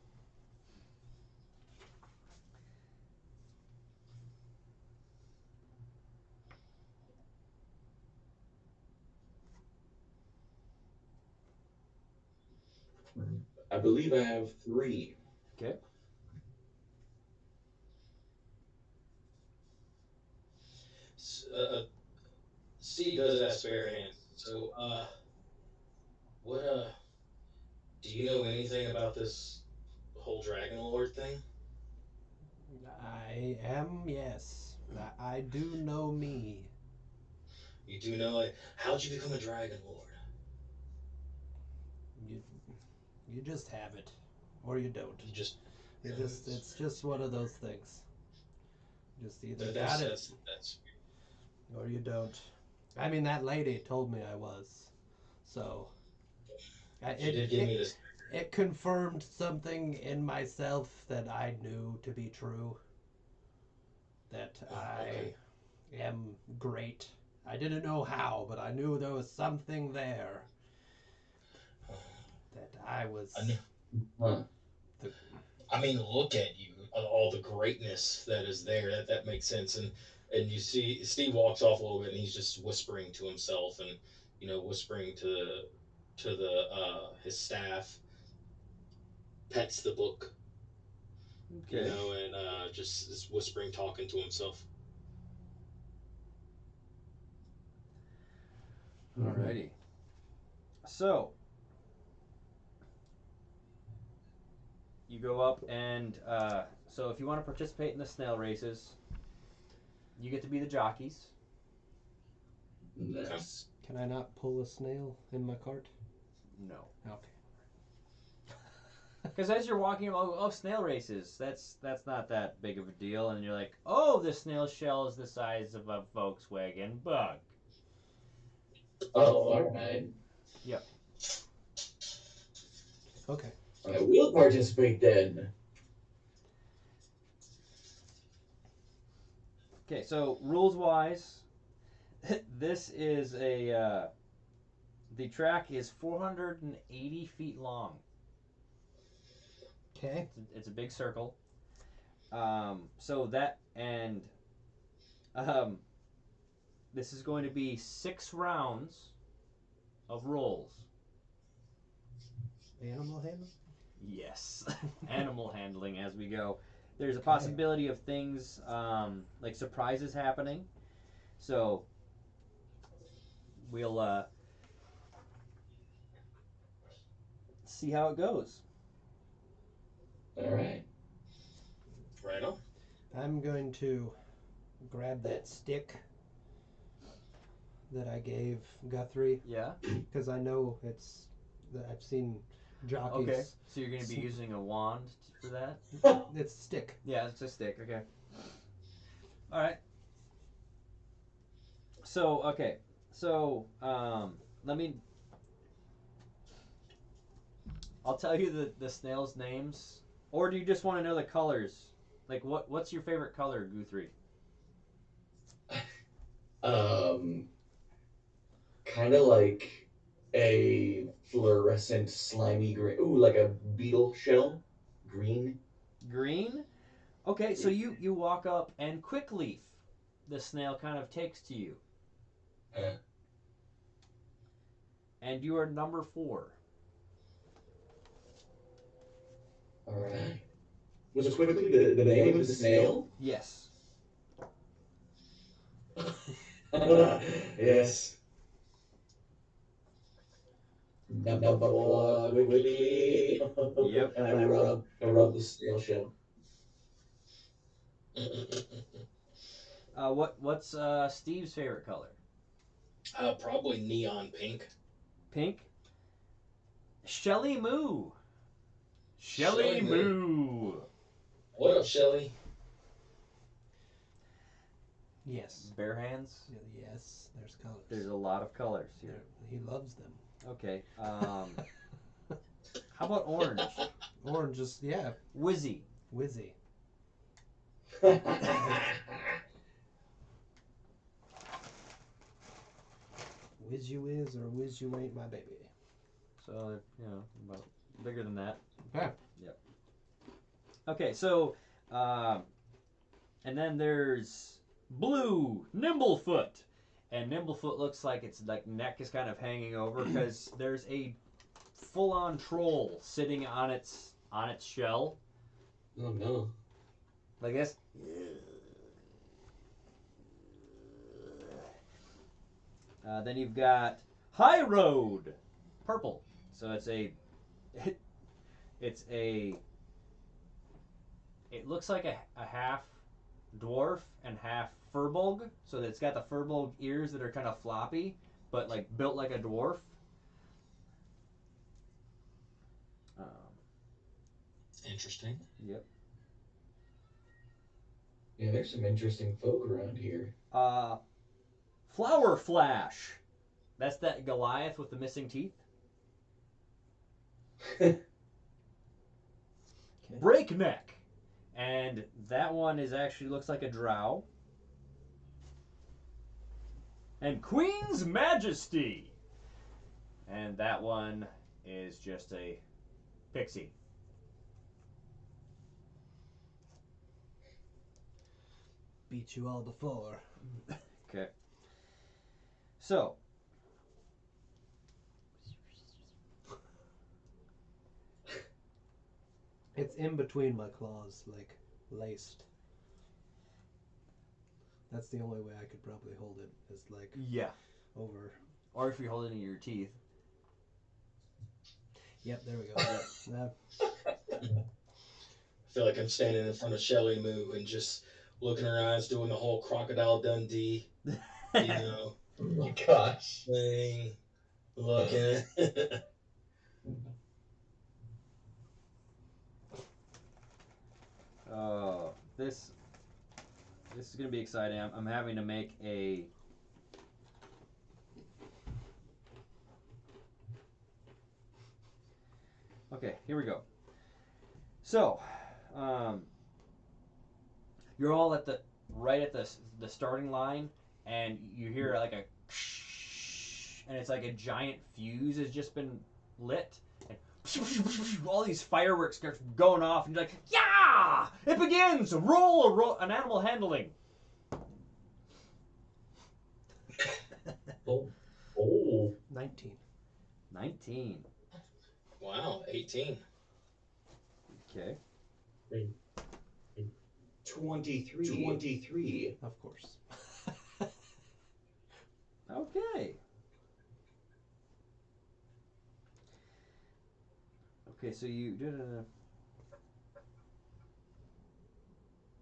I believe I have 3. Okay. Steve does have spare hands. So, what do you know anything about this whole Dragon Lord thing? I am, yes. I do know me. You do know it. How'd you become a Dragon Lord? You, you just have it, or you don't. You just It's just one of those things. Just either that, got it that's or you don't. I mean, that lady told me I was, so she did give me this. it confirmed something in myself that I knew to be true. That Okay. I am great. I didn't know how, but I knew there was something there that I I know. was. Huh. The, I mean, look at you, all the greatness that is there. That makes sense. And you see, Steve walks off a little bit, and he's just whispering to himself, and whispering to the his staff, pets the book, Okay. and just is whispering, talking to himself. Alrighty. So you go up and so if you want to participate in the snail races, you get to be the jockeys. Okay. Nice. can I not pull a snail in my cart? No. Okay. Because as you're walking, oh, snail races, that's not that big of a deal, and you're like, oh, the snail shell is the size of a Volkswagen Bug. Oh, all right. Yep. Okay. I will participate then. Okay, so rules wise, this is the track is 480 feet long. Okay. It's a big circle. So that and um, this is going to be 6 rounds of rolls. Animal handling? Yes, animal handling as we go. There's a possibility of things like surprises happening. So we'll see how it goes. All right. Right on. I'm going to grab that stick that I gave Guthrie Yeah. because I know it's. I've seen jockeys. Okay. So you're going to be using a wand for that? It's a stick. Yeah, it's a stick. Okay. All right. So okay. So let me. I'll tell you the snails' names, or do you just want to know the colors? Like what's your favorite color, Guthrie? Um, kind of like a fluorescent slimy green. Ooh, like a beetle shell. Green. Green. Okay, so you walk up and Quickleaf, the snail kind of takes to you, Uh, and you are number 4. all right. Was quickly the name of the snail? Yes. Yes. Number four, quickly. Yep. And I rub the snail shell. What's Steve's favorite color? Probably neon pink. Pink. Shelly Moo. Shelly Shelly Moo. Moo. What up, Shelly? Yes. Bare hands. Yes. There's colors. There's a lot of colors here. He loves them. Okay. How about orange? Orange, just yeah. Wizzy. Wizzy. Whiz you is or whiz you ain't my baby. So about bigger than that. Okay. Yep. Okay, so and then there's blue Nimblefoot, and Nimblefoot looks like its like neck is kind of hanging over because there's a full-on troll sitting on its shell, Oh no. Like this. Then you've got High Road, purple. So it's a it looks like a half dwarf and half furbolg. So it's got the furbolg ears that are kind of floppy, but like built like a dwarf. Um, Interesting. yep. Yeah, there's some interesting folk around here. Flower Flash. That's that Goliath with the missing teeth. Breakneck. And that one is actually looks like a drow. And Queen's Majesty. And that one is just a pixie. Beat you all before. Okay. So. It's in between my claws, like laced. That's the only way I could probably hold it, is like Yeah. over. Or if you hold it in your teeth. Yep, there we go. I feel like I'm standing in front of Shelly Moo and just looking in her eyes, doing the whole Crocodile Dundee, you know, Oh my gosh. thing, looking. Oh, this is gonna be exciting. I'm having to make a. Okay, here we go. So, you're all at the right at the starting line, and you hear like a, and it's like a giant fuse has just been lit, and all these fireworks start going off, and you're like, yeah, it begins. Roll an animal handling. Oh. 19. 19. Wow, 18. Okay. 23. Of course. Okay. Okay, so you did a.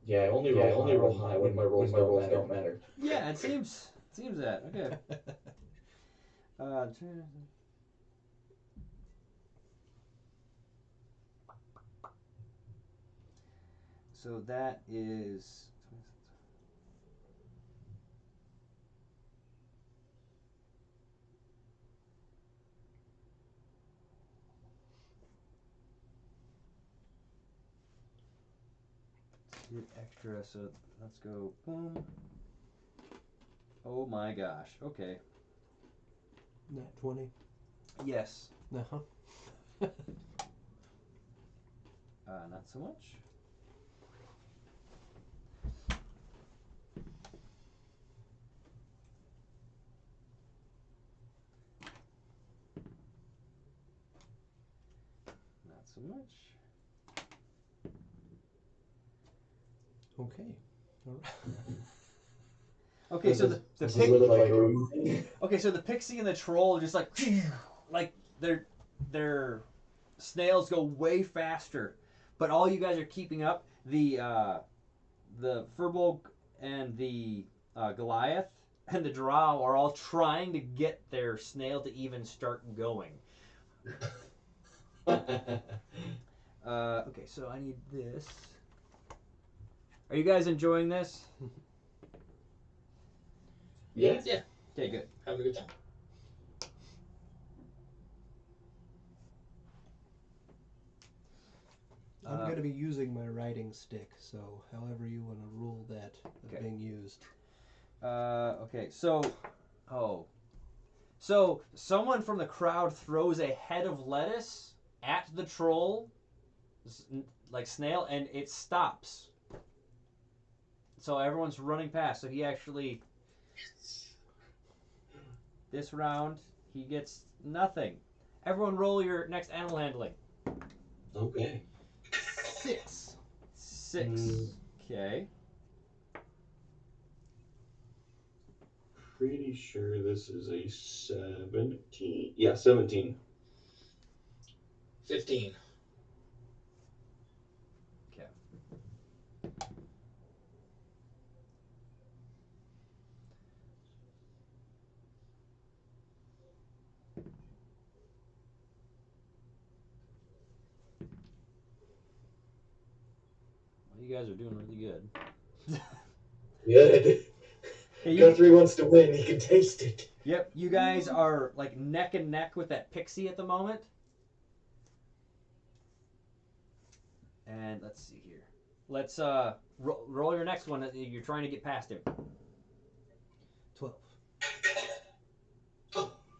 Yeah, I only roll high when my rolls don't matter. Yeah, it seems that. Okay. Uh, so that is. Did extra, so let's go. Boom. Oh my gosh. Okay. Nat 20. Yes. Uh-huh. Not so much. Not so much. Okay. All right. Okay, so the Does pig. it look like a Okay, so the pixie and the troll just like their snails go way faster, but all you guys are keeping up. The Furbolg and the Goliath and the Drow are all trying to get their snail to even start going. Okay, so I need this. Are you guys enjoying this? Yeah. Yeah, Okay, good. having a good time. I'm going to be using my riding stick, so however you want to rule that Okay. being used. Okay, so someone from the crowd throws a head of lettuce at the troll, like snail, and it stops. So everyone's running past. So he actually, this round, he gets nothing. Everyone roll your next animal handling. Okay. 6. 6. Okay. Pretty sure this is a 17. Yeah, 17. 15. Okay. Well, you guys are doing really good. Good. Okay, Guthrie wants to win. He can taste it. Yep, you guys are like neck and neck with that pixie at the moment. And let's see here. Let's roll your next one. You're trying to get past him. 12.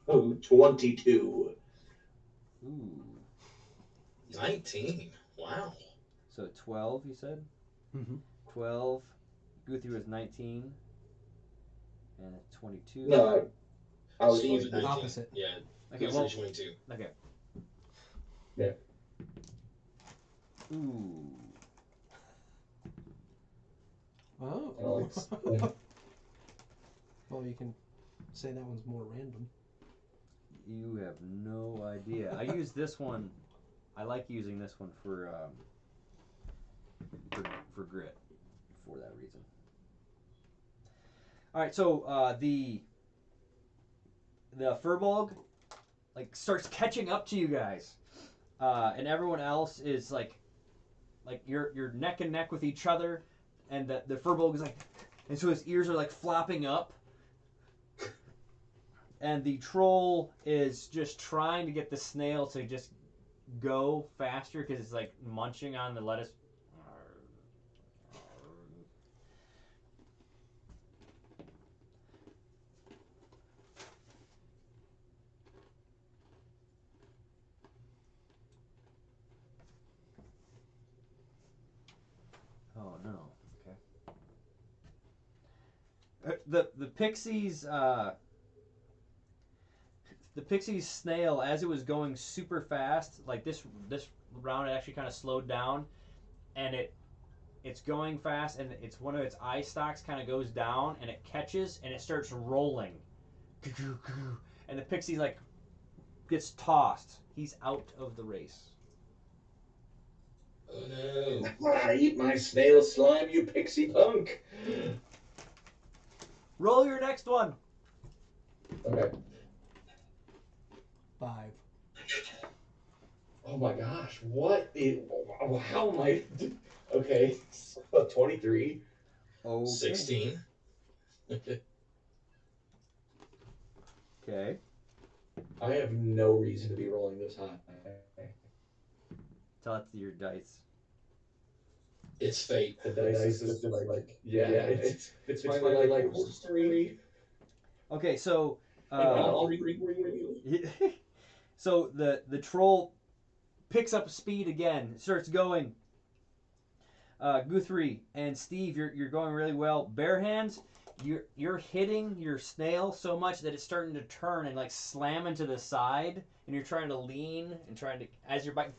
Oh, 22. Ooh. 19. Wow. So 12, you said? Mm-hmm. 12. Guthrie was 19. And 22. No, I was Steve's 22. 19. Opposite. Yeah. Okay, Guthrie well, 22. okay. Yeah. Ooh. Oh. Alex. Well, you can say that one's more random. You have no idea. I use this one. I like using this one for grit for that reason. All right, so the Furbolg like starts catching up to you guys, and everyone else is like you're neck and neck with each other, and the Furbolg is like, and so his ears are like flopping up. And the troll is just trying to get the snail to just go faster because it's like munching on the lettuce. Oh no. Okay. The pixie's snail, as it was going super fast, like this round, it actually kind of slowed down, and it's going fast, and it's one of its eye stalks kind of goes down, and it catches, and it starts rolling, and the pixie like gets tossed. He's out of the race. Oh no. Eat my snail slime, you pixie punk. Roll your next one. Okay. 5. Oh my gosh, what? How am I? Okay, 23. Okay. 16. Okay. I have no reason to be rolling this high. Tell that to your dice. It's fate. The dice is just like yeah, it's finally like horse 3. Okay, so Oh, so the troll picks up speed again, starts going. Guthrie and Steve, you're going really well. Bare hands, you're hitting your snail so much that it's starting to turn and like slam into the side, and you're trying to lean and trying to as you're biting.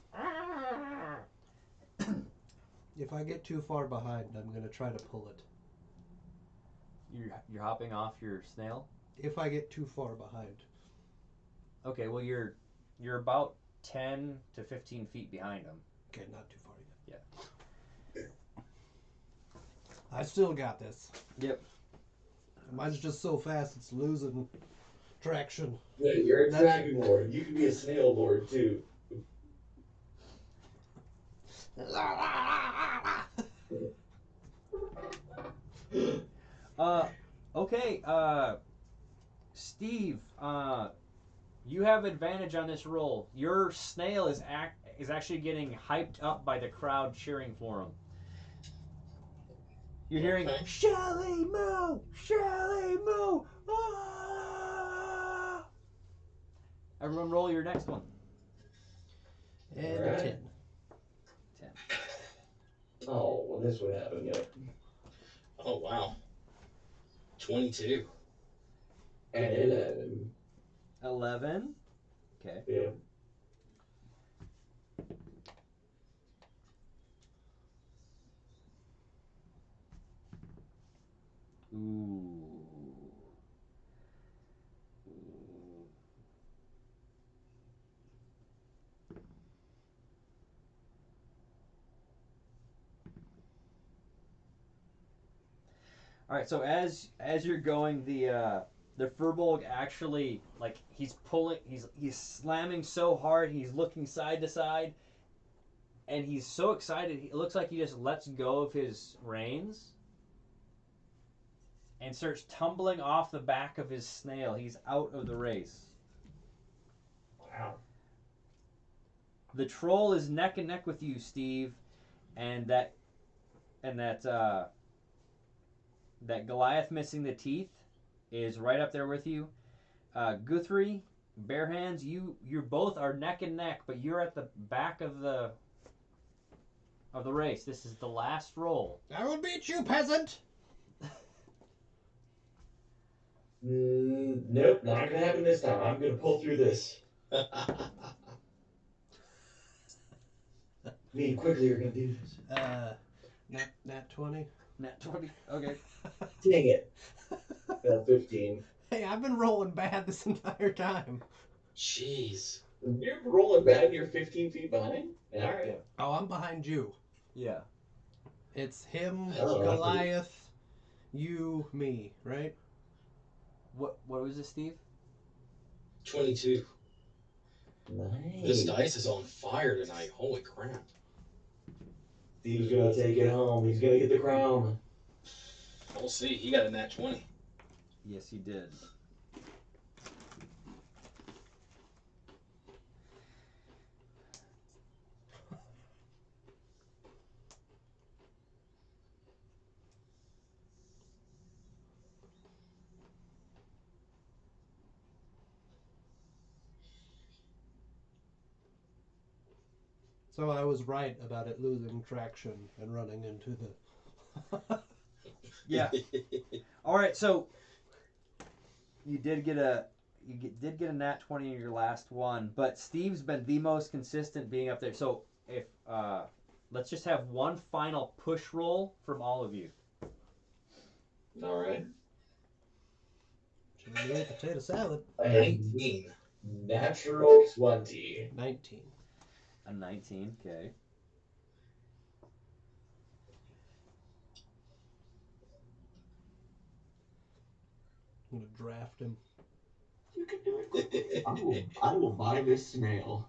If I get too far behind, I'm going to try to pull it. You're hopping off your snail. If I get too far behind. Okay, well you're about 10 to 15 feet behind him. Okay, not too far yet. Yeah. I still got this. Yep. Mine's just so fast it's losing traction. yeah, you're a dragon lord. You can be a snail lord too. Okay, Steve, you have advantage on this roll. Your snail is actually getting hyped up by the crowd cheering for him. You're hearing, Okay. Shelly Moo! Shelly Moo! Ah! Everyone roll your next one. And Alright. 10. 10. Oh, well, this would happen. Yeah. Oh wow. 22. And 11. 11. Okay. Yeah. All right. So as you're going, the Furbolg actually like he's slamming so hard, he's looking side to side, and he's so excited. It looks like he just lets go of his reins and starts tumbling off the back of his snail. He's out of the race. Wow. The troll is neck and neck with you, Steve, and that Goliath missing the teeth is right up there with you. Guthrie, Bare Hands, you both are neck and neck, but you're at the back of the race. This is the last roll. I will beat you, peasant! Nope, not gonna happen this time. I'm gonna pull through this. Me and Quickly are gonna do this. Nat 20. Nat 20. Okay. Dang it. 15. Hey, I've been rolling bad this entire time. Jeez. You're rolling bad and you're 15 feet behind? Alright. Oh, I'm behind you. Yeah. It's him, Oh, Goliath, you, me, right? What was this, Steve? 22. Nice. This dice is on fire tonight. Holy crap. Steve's gonna take it home. He's gonna get the crown. We'll see. He got a nat 20. Yes, he did. So I was right about it losing traction and running into the. Yeah. All right. So you did get a nat 20 in your last one, but Steve's been the most consistent being up there. So if let's just have one final push roll from all of you. Alright. Should we eat potato salad? 19. Natural 20. 19. A 19. Okay. I'm gonna draft him. You can do it. I will buy this snail.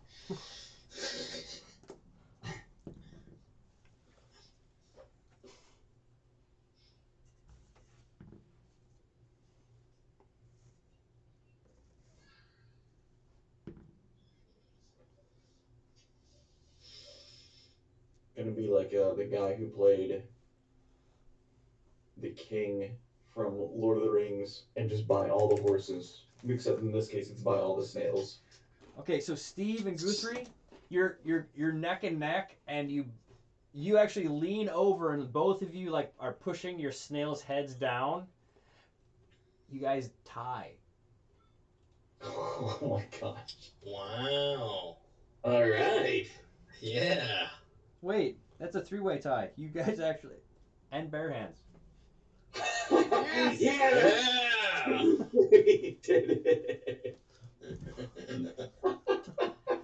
Gonna be like the guy who played the king from Lord of the Rings and just buy all the horses. Except in this case, it's buy all the snails. Okay. So Steve and Guthrie, you're neck and neck, and you actually lean over, and both of you like are pushing your snails' heads down. You guys tie. Oh my gosh. Wow. All right. Yeah. Wait, that's a three-way tie. You guys actually, and Bare Hands. Yes! Yeah. We did it.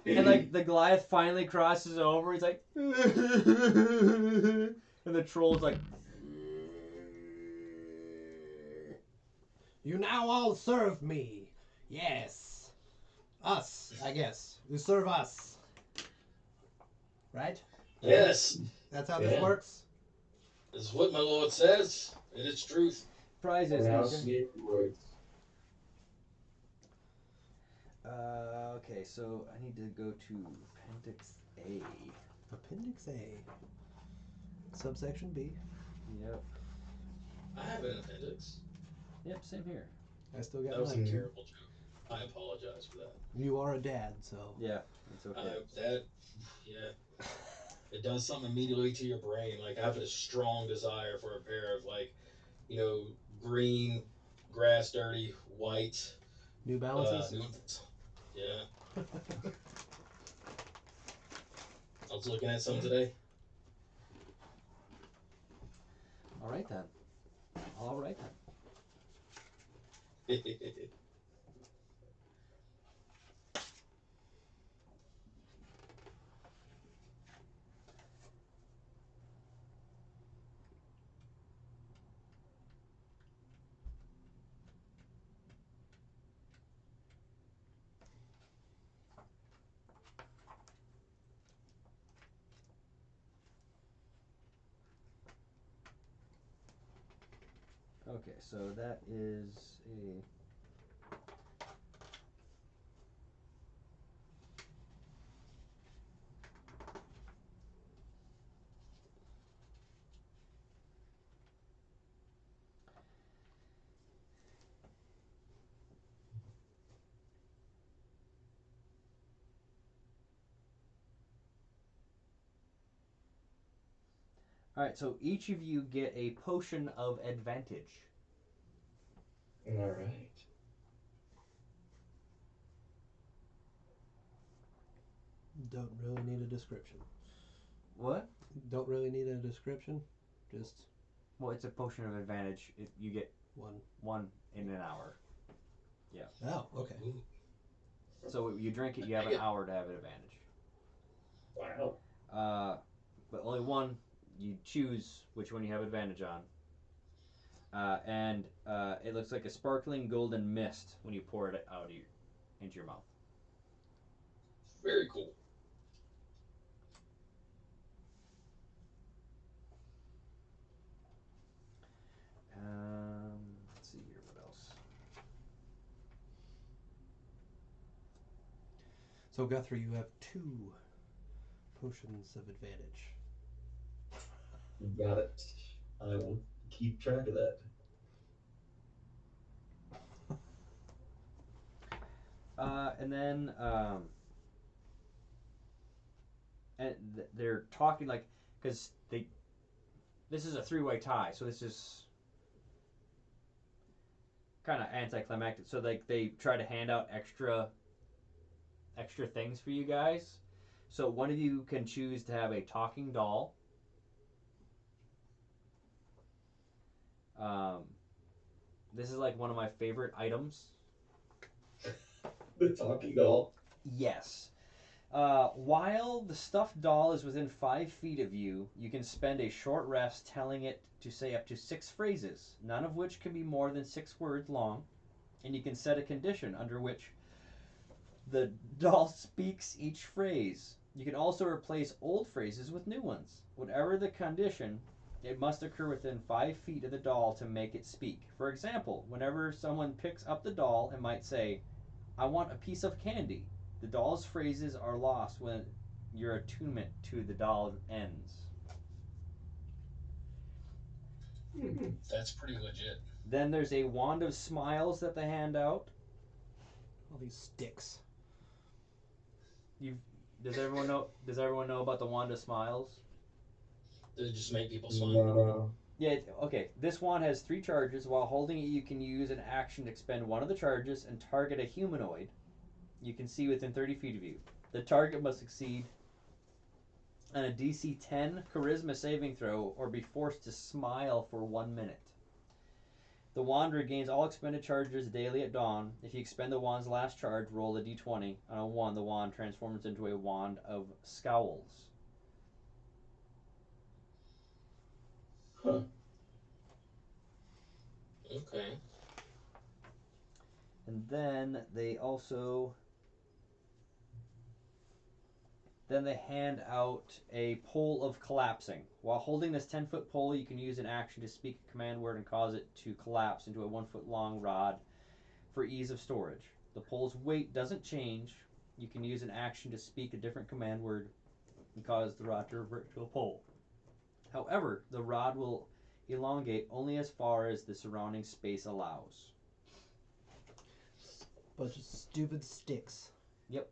And like the Goliath finally crosses over. He's like, and the troll's like, You now all serve me. Yes. Us, I guess. You serve us. Right? Yes. That's how this Yeah. works? This is what my lord says. It is truth. prizes. Now Okay. sneak words. Okay, so I need to go to Appendix A. Appendix A. Subsection B. Yep. I have an appendix. Yep. Same here. I still got That was a mine. terrible joke. I apologize for that. You are a dad, so. Yeah. It's okay. Yeah. It does something immediately to your brain. Like, I have a strong desire for a pair of, like, green, grass dirty, white. New Balances? Yeah. I was looking at some today. All right then. All right then. Okay, so that is a. All right, so each of you get a potion of advantage. All right. Don't really need a description. What? Don't really need a description. Just Well, it's a potion of advantage. You get one. one in an hour. Oh, okay. So you drink it, you have an hour to have an advantage. Wow. But only one. You choose which one you have advantage on. And it looks like a sparkling golden mist when you pour it out into your mouth. Very cool. Let's see here. What else? So Guthrie, you have 2 potions of advantage. You got it. I will keep track of that. And then and they're talking like because they. This is a 3-way tie, so this is kind of anticlimactic. So they try to hand out extra things for you guys. So one of you can choose to have a talking doll. Um, this is like one of my favorite items. The talking doll. Yes. While the stuffed doll is within 5 feet of you, you can spend a short rest telling it to say up to 6 phrases, none of which can be more than 6 words long, and you can set a condition under which the doll speaks each phrase. You can also replace old phrases with new ones. Whatever the condition, it must occur within 5 feet of the doll to make it speak. For example, whenever someone picks up the doll, it might say, I want a piece of candy. The doll's phrases are lost when your attunement to the doll ends. That's pretty legit. Then there's a wand of smiles that they hand out. All these sticks. You Does everyone know? Does everyone know about the wand of smiles? Does it just make people smile? No. Yeah. Okay. This wand has 3 charges. While holding it, you can use an action to expend one of the charges and target a humanoid you can see within 30 feet of you. The target must succeed on a DC 10 Charisma saving throw or be forced to smile for 1 minute. The wand regains all expended charges daily at dawn. If you expend the wand's last charge, roll a d20. On a 1, the wand transforms into a wand of scowls. Huh. Okay. And then they also hand out a pole of collapsing. While holding this 10-foot pole, you can use an action to speak a command word and cause it to collapse into a 1-foot long rod for ease of storage. The pole's weight doesn't change. You can use an action to speak a different command word and cause the rod to revert to a pole. However, the rod will elongate only as far as the surrounding space allows. Bunch of stupid sticks. Yep.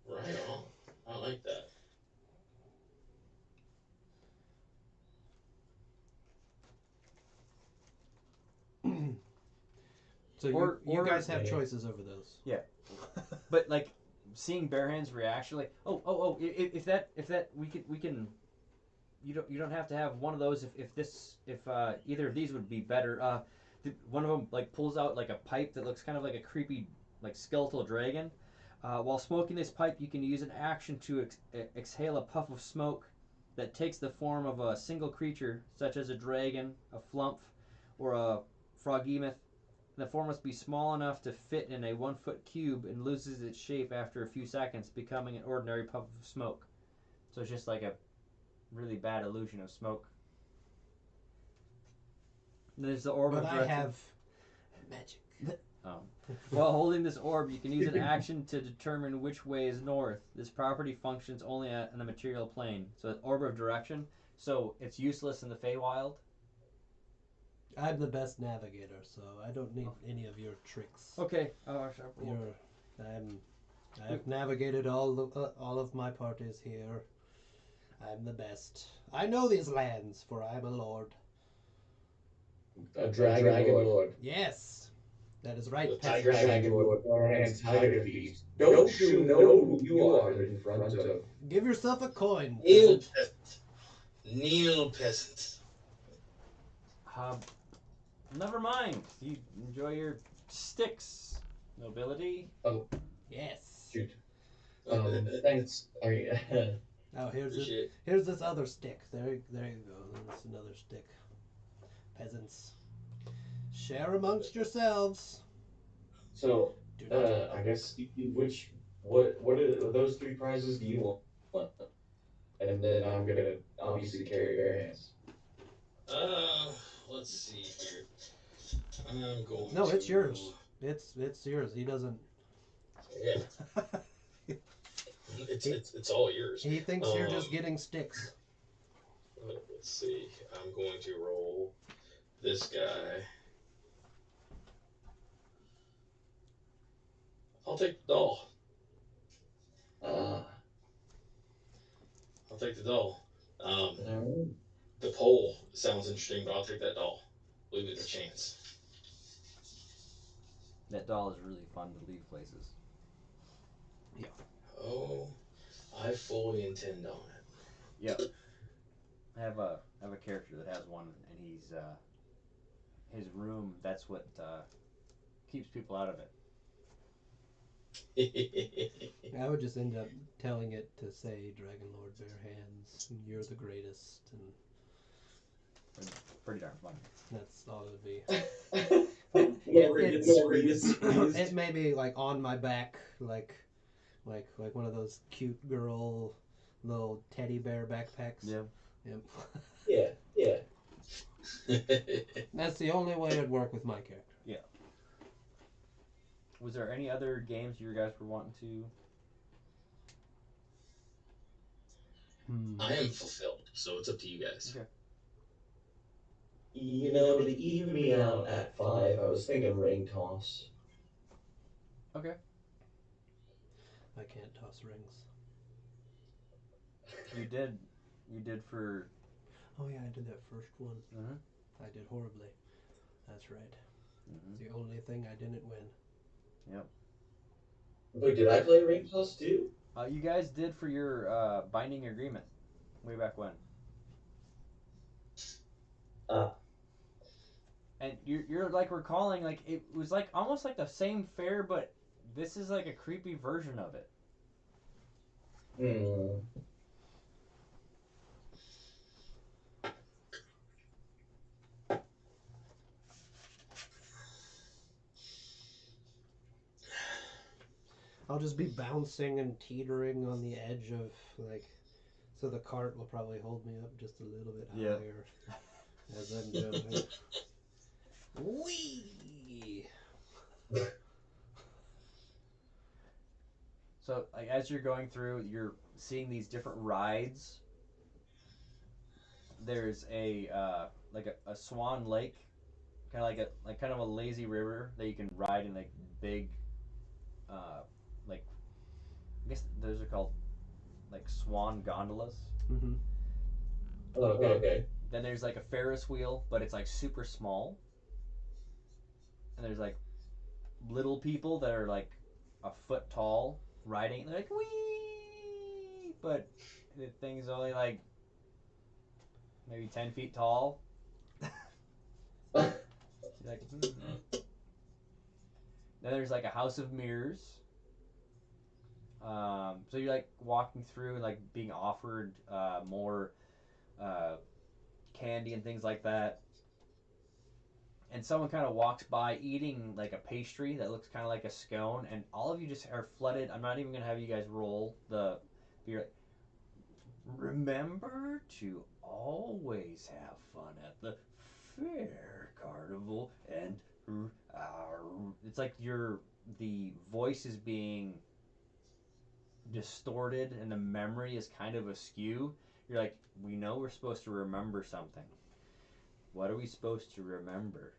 Right on. I like that. So you guys have choices over those. Yeah. But like seeing Bearhand's reaction, like if that we can you don't have to have one of those if either of these would be better. One of them like pulls out like a pipe that looks kind of like a creepy like skeletal dragon. While smoking this pipe, you can use an action to exhale a puff of smoke that takes the form of a single creature, such as a dragon, a flumph, or a froghemoth. The form must be small enough to fit in a 1-foot cube and loses its shape after a few seconds, becoming an ordinary puff of smoke. So it's just like a really bad illusion of smoke. There's the orb But of I direction. have magic. While holding this orb, you can use an action to determine which way is north. This property functions only in the material plane. So, orb of direction. So, it's useless in the Feywild. I'm the best navigator, so I don't need any of your tricks. Okay. I've navigated all of my parties here. I'm the best. I know these lands, for I'm a lord. A dragon lord. Yes, that is right. The peasant. tiger Dragon lord and tiger feet. Don't you know who you are in front of? Give yourself a coin. Kneel Peasant. peasant. Kneel peasant. Never mind. You enjoy your sticks, nobility. Yes. Shoot. Thanks. Now here's Appreciate. this other stick. There you go. That's another stick. Peasants, share amongst yourselves. So, Do not. I guess what are those three prizes do you want? And then I'm gonna obviously carry bare hands. Let's see here. I'm going. No, to... it's yours. It's yours. He doesn't. Yeah. It's all yours. He thinks you're just getting sticks. Let's see. I'm going to roll this guy. I'll take the doll. I'll take the doll. The pole sounds interesting, but I'll take that doll. Leave it a chance. That doll is really fun to leave places. Yeah. Oh, I fully intend on it. Yep. I have a character that has one, and he's his room. That's what keeps people out of it. I would just end up telling it to say, "Dragon Lord, bare hands. You're the greatest," and Pretty darn fun. that's all it would be. It's It may be like on my back, like one of those cute girl little teddy bear backpacks. Yep. Yep. yeah. That's the only way it'd work with my character. Yeah. Was there any other games you guys were wanting to? I am fulfilled, so it's up to you guys. Okay. You know, to even me out at 5, I was thinking ring toss. Okay. I can't toss rings. You did for. Oh yeah, I did that first one. Mm-hmm. I did horribly. That's right. Mm-hmm. It's the only thing I didn't win. Yep. Wait, did I play ring toss too? You guys did for your binding agreement way back when. And you're like recalling like it was like almost like the same fair, but this is like a creepy version of it. I'll just be bouncing and teetering on the edge of so the cart will probably hold me up just a little bit higher as I'm jumping. Whee! So like as you're going through, you're seeing these different rides. There's a Swan Lake, kind of like a lazy river that you can ride in like big, like I guess those are called like swan gondolas. Mm-hmm. Okay. Then there's like a Ferris wheel, but it's like super small. And there's like little people that are like a foot tall riding. They're like wee, but the thing's only like maybe 10 feet tall. You're like, Then there's like a House of Mirrors. So you're like walking through and like being offered more candy and things like that. And someone kind of walks by eating like a pastry that looks kind of like a scone, and all of you just are flooded. I'm not even gonna have you guys roll the beer. Remember to always have fun at the fair carnival and it's like the voice is being distorted and the memory is kind of askew. You're like, we know we're supposed to remember something. What are we supposed to remember?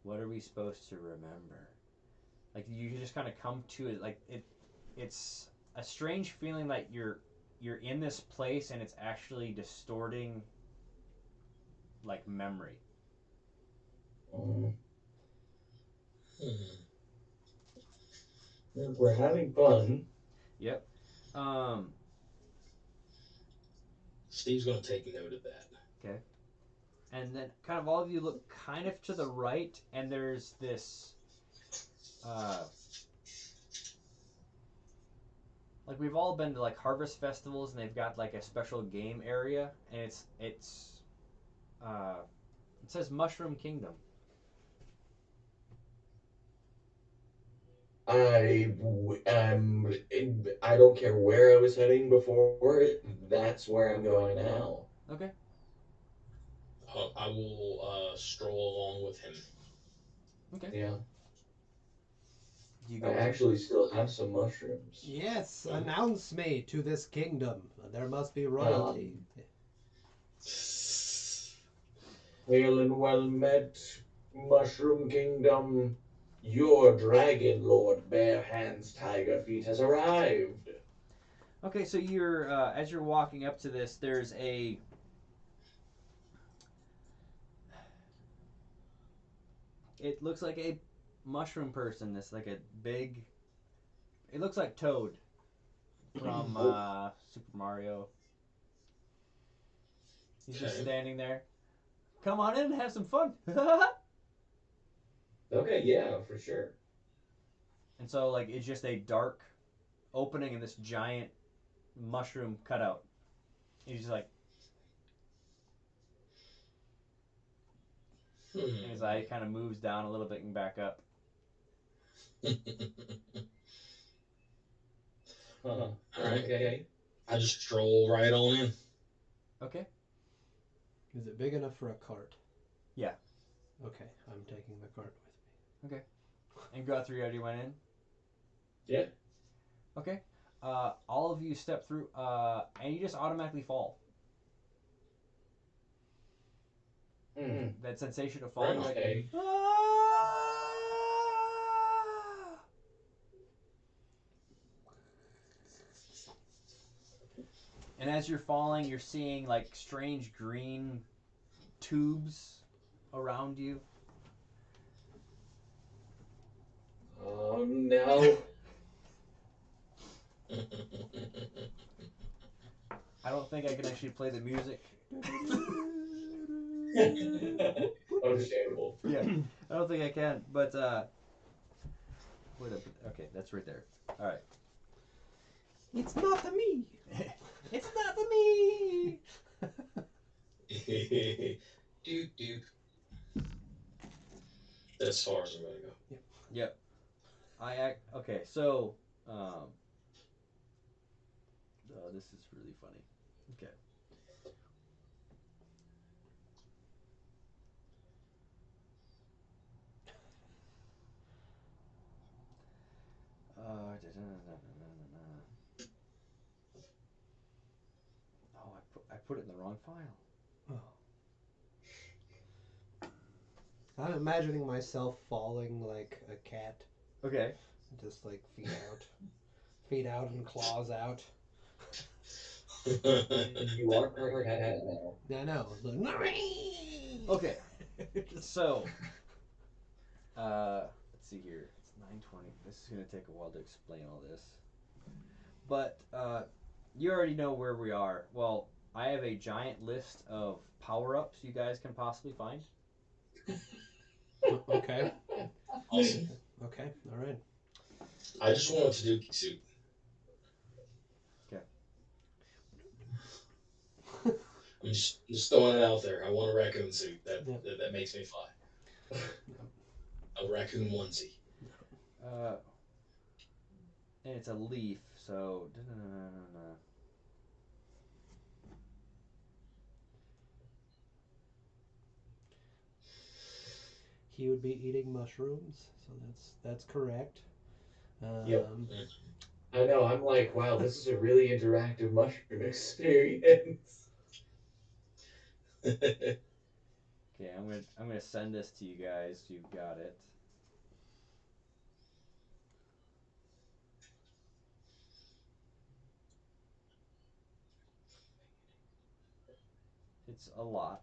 What are we supposed to remember? Like you just kind of come to it. Like it's a strange feeling that you're in this place and it's actually distorting like memory. Mm. Hmm. We're having fun. Yep. Um. Steve's gonna take note of that. Okay. And then kind of all of you look kind of to the right, and there's this. Uh, like we've all been to like harvest festivals, and they've got like a special game area, and uh, it says Mushroom Kingdom. I don't care where I was heading before. That's where I'm going now. Okay. I will stroll along with him. Okay. Yeah. Do you I go with him? actually still have some mushrooms. Yes, announce me to this kingdom. There must be royalty. Hail and well met, Mushroom Kingdom. Your dragon lord, Bare Hands Tiger Feet, has arrived. Okay, so you're as you're walking up to this, there's a it looks like a mushroom person. This like a big. It looks like Toad from Super Mario. He's just Okay. standing there. Come on in and have some fun. Okay, yeah, for sure. And so like it's just a dark opening in this giant mushroom cutout. He's just like, and his eye kind of moves down a little bit and back up. Huh. All right. Okay. I just stroll right on in. Okay. Is it big enough for a cart? Yeah. Okay, I'm taking the cart with me. Okay. And Guthrie already went in. Yeah. Okay. All of you step through, and you just automatically fall. Mm. That sensation of falling, like, Okay. "Ah!" And as you're falling, you're seeing like strange green tubes around you. Oh no. I don't think I can actually play the music. Understandable. Yeah, I don't think I can. But wait up. Okay, that's right there. All right. It's not the me. It's not the me. Doot doot. That's as far as I'm gonna go. Yep. Okay. So, oh, this is really funny. Okay. Oh, I put it in the wrong file. Oh. I'm imagining myself falling like a cat, Okay. just like feet out and claws out. You are her cat now. I know. Okay. So, let's see here. It's 9:20. This is gonna take a while to explain all this. But you already know where we are. Well, I have a giant list of power-ups you guys can possibly find. Okay. Awesome. Okay. All right. I just want a Taduki suit. Okay. I'm just throwing it out there. I want a raccoon suit. Yeah. That makes me fly. A raccoon onesie. Uh, and it's a leaf, so. he would be eating mushrooms, so that's correct. Yep. Um, I know. I'm like, wow, this is a really interactive mushroom experience. Okay, I'm gonna send this to you guys. So you've got it. It's a lot.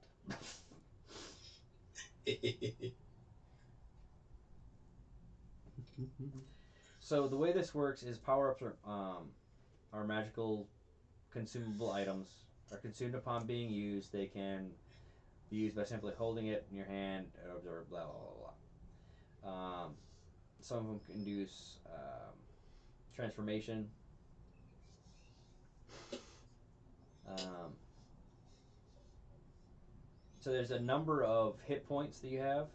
So the way this works is power ups are magical consumable items are consumed upon being used. They can be used by simply holding it in your hand or blah blah blah blah. Some of them can do transformation. Um, so there's a number of hit points that you have.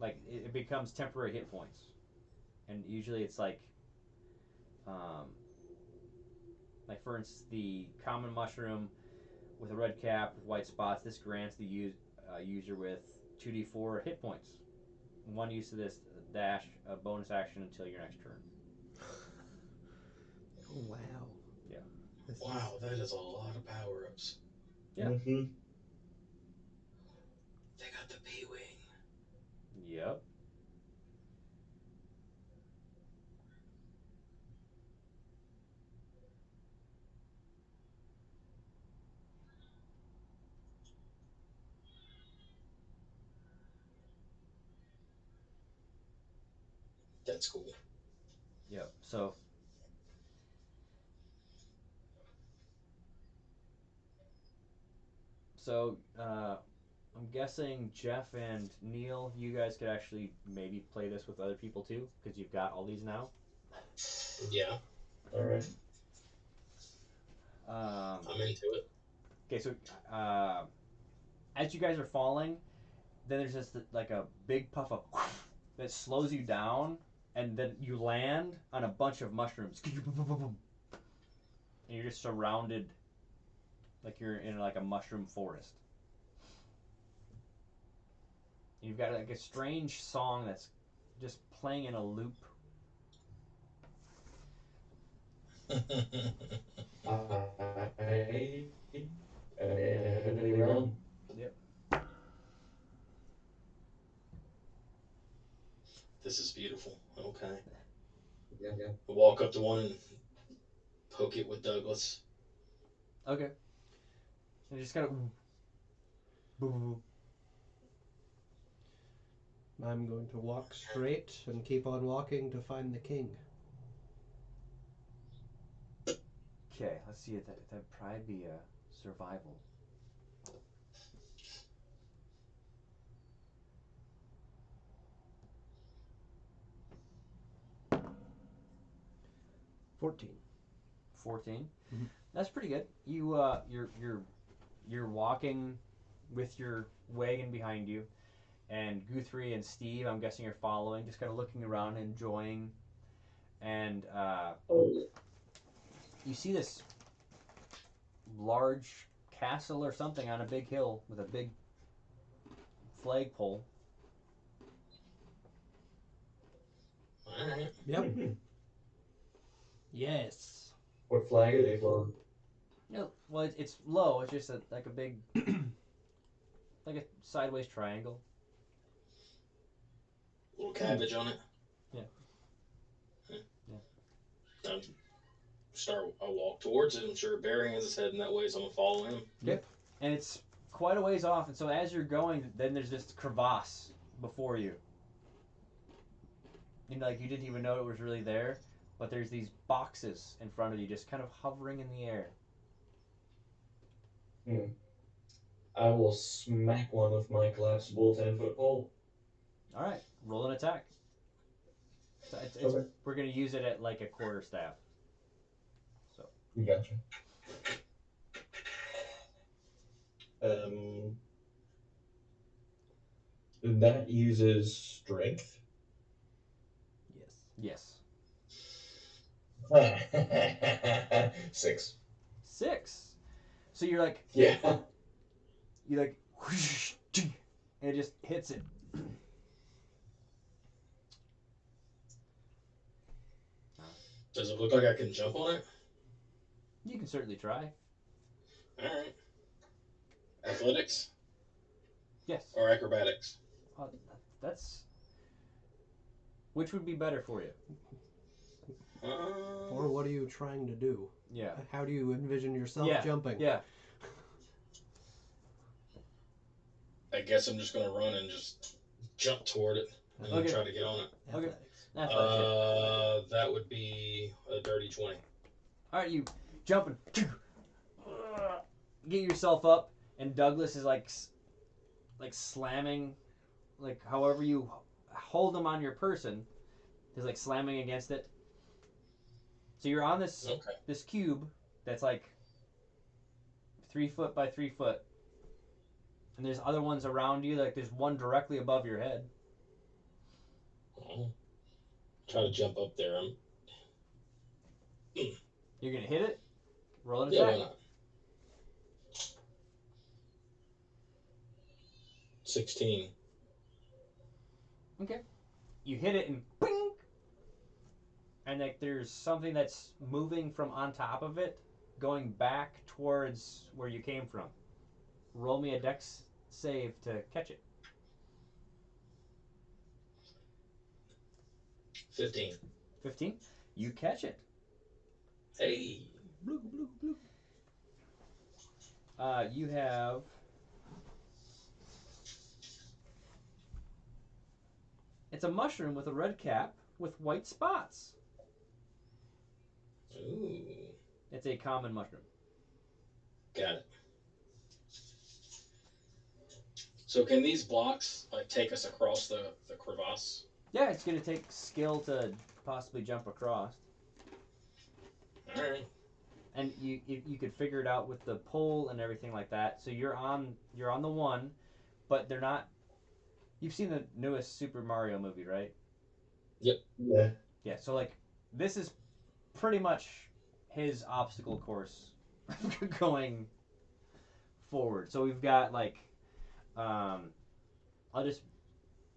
Like it becomes temporary hit points, and usually it's um, like for instance, the common mushroom with a red cap with white spots. This grants the user with 2d4 hit points. One use of this dash a bonus action until your next turn. oh wow. Yeah. This Wow, that is a lot of power ups. Yeah. Mm-hmm. They got the P Wing. Yep. That's cool. Yep. So I'm guessing Jeff and Neil, you guys could actually maybe play this with other people too, because you've got all these now. Yeah, All right. I'm into it. Okay, so uh, as you guys are falling, then there's just like a big puff of that slows you down, and then you land on a bunch of mushrooms, and you're just surrounded, like you're in like a mushroom forest. And you've got like a strange song that's just playing in a loop. I inevitably run. Yep. This is beautiful. Okay. Yeah, yeah. I walk up to one and poke it with Douglas. Okay. And just kind of. I'm going to walk straight and keep on walking to find the king. Okay, let's see. That'd probably be a survival. $14. 14. Mhm. That's pretty good. You're walking with your wagon behind you, and Guthrie and Steve, I'm guessing, are following, just kind of looking around, enjoying, and Oh, you see this large castle or something on a big hill with a big flagpole. All right. Yep. Yes. what flag are they flying? No, well, it's low. It's just like a big, like a sideways triangle. Little cabbage on it. Yeah. Yeah. I I walk towards it. I'm sure Bear Hands is heading that way, so I'm gonna follow him. Yep. And it's quite a ways off, and so as you're going, then there's this crevasse before you. You know, like you didn't even know it was really there, but there's these boxes in front of you, just kind of hovering in the air. Hmm. I will smack one with my collapsible 10-foot pole. All right, roll an attack. So it's Okay. we're gonna use it at like a quarter staff. So Gotcha. Um, that uses strength. Yes. yes, 6. 6. So you're like Yeah. you like, whoosh, and it just hits it, Does it look like I can jump on it? You can certainly try. All right. Athletics Yes. or acrobatics? Uh, that's which would be better for you. Or what are you trying to do? Yeah. How do you envision yourself Yeah. jumping? Yeah. I guess I'm just gonna run and just jump toward it and then Okay. try to get on it. Okay. Athletics. That would be a dirty 20. All right, you jumping, get yourself up, and Douglas is like slamming, like however you hold him on your person, is like slamming against it. So you're on this Okay. this cube that's like 3 foot by 3 foot, and there's other ones around you. Like there's one directly above your head. I'll try to jump up there. You're gonna hit it. Roll an Yeah, attack. why not? 16. Okay. You hit it and bing, and like there's something that's moving from on top of it, going back towards where you came from. Roll me a dex save to catch it. 15. 15. You catch it. Hey. Bloop, bloop, bloop. You have. It's a mushroom with a red cap with white spots. Ooh. It's a common mushroom. Got it. So can these blocks like take us across the crevasse? Yeah, it's gonna take skill to possibly jump across, All right. and you could figure it out with the pole and everything like that. So you're on the one, but they're not. You've seen the newest Super Mario movie, right? Yeah. Yeah. So like, this is pretty much his obstacle course going forward. So we've got like, I'll just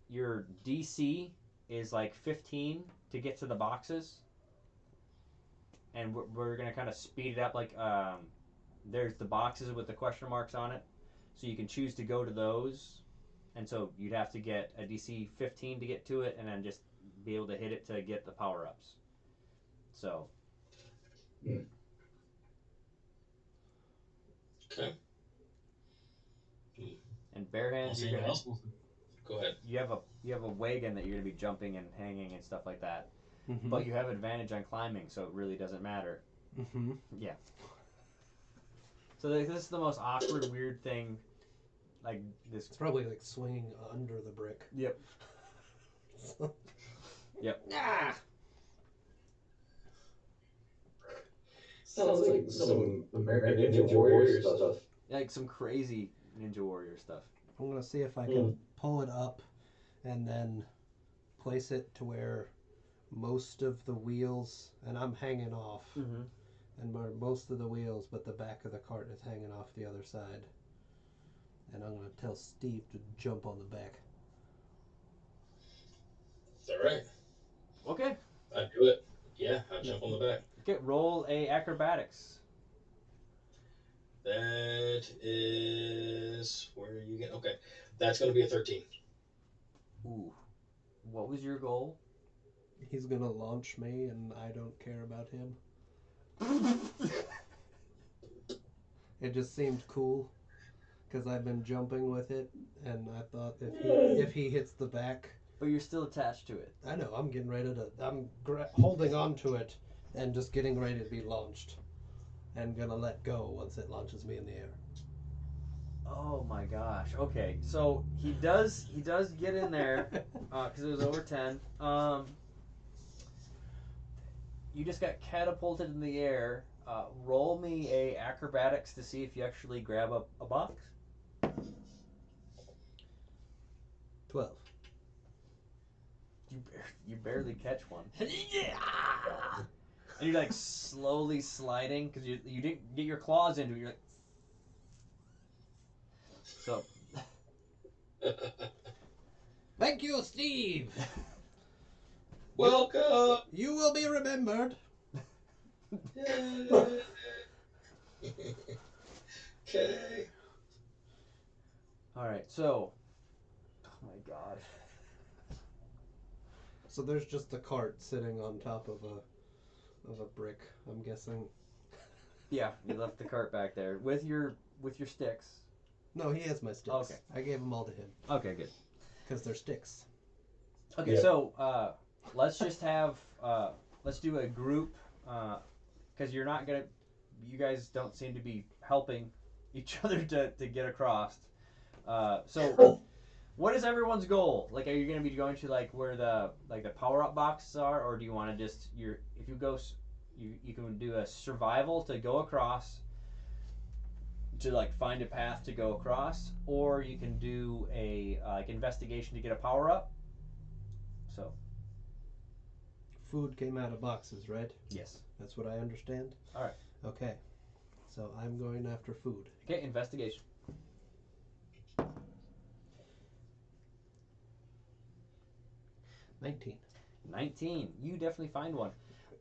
your DC is like 15 to get to the boxes, and we're gonna kind of speed it up. Like, there's the boxes with the question marks on it, so you can choose to go to those, and so you'd have to get a DC 15 to get to it, and then just be able to hit it to get the power ups. So. Okay. And bare I'll hands, see you're what gonna. else. Go ahead. You have a wagon that you're gonna be jumping and hanging and stuff like that. Mm-hmm. But you have advantage on climbing, so it really doesn't matter. Mm-hmm. Yeah. So this is the most awkward, weird thing. Like this. It's probably like swinging under the brick. Yep. Yep. Ah! Sounds like some American Ninja Warrior stuff. Like some crazy Ninja Warrior stuff. I'm gonna see if I can pull it up and then place it to where most of the wheels, and I'm hanging off, Mm-hmm. and where most of the wheels, but the back of the cart is hanging off the other side. And I'm gonna tell Steve to jump on the back. All right. Okay. I do it. Yeah, I jump on the back. Okay. Roll a acrobatics. That is where are you get? Okay, that's going to be a 13. Ooh. What was your goal? He's gonna launch me, and I don't care about him. It just seemed cool because I've been jumping with it, and I thought if he hits the back, But you're still attached to it. I know I'm getting ready to. I'm holding on to it and just getting ready to be launched, and gonna let go once it launches me in the air. Oh my gosh. Okay, so he does get in there because it was over 10. You just got catapulted in the air. Roll me a acrobatics to see if you actually grab a box. 12. You barely catch one. And you're like slowly sliding because you didn't get your claws into it. You're like, so Thank you, Steve. Welcome. You will be remembered. Okay. All right, so. Oh my god. So there's just a cart sitting on top of a brick. I'm guessing. Yeah, you left the cart back there with your sticks. No, he has my sticks. Okay. I gave them all to him Okay, good. because they're sticks. Okay, Yep. so let's just have let's do a group because you're not gonna. You guys don't seem to be helping each other to get across. So what is everyone's goal? Like, are you gonna be going to like where the power up boxes are, or do you want to just if you go you can do a survival to go across to like find a path to go across, or you can do a like investigation to get a power up. So Food came out of boxes, right? yes. That's what I understand. All right. Okay. So I'm going after food. Okay, investigation. 19. 19. You definitely find one.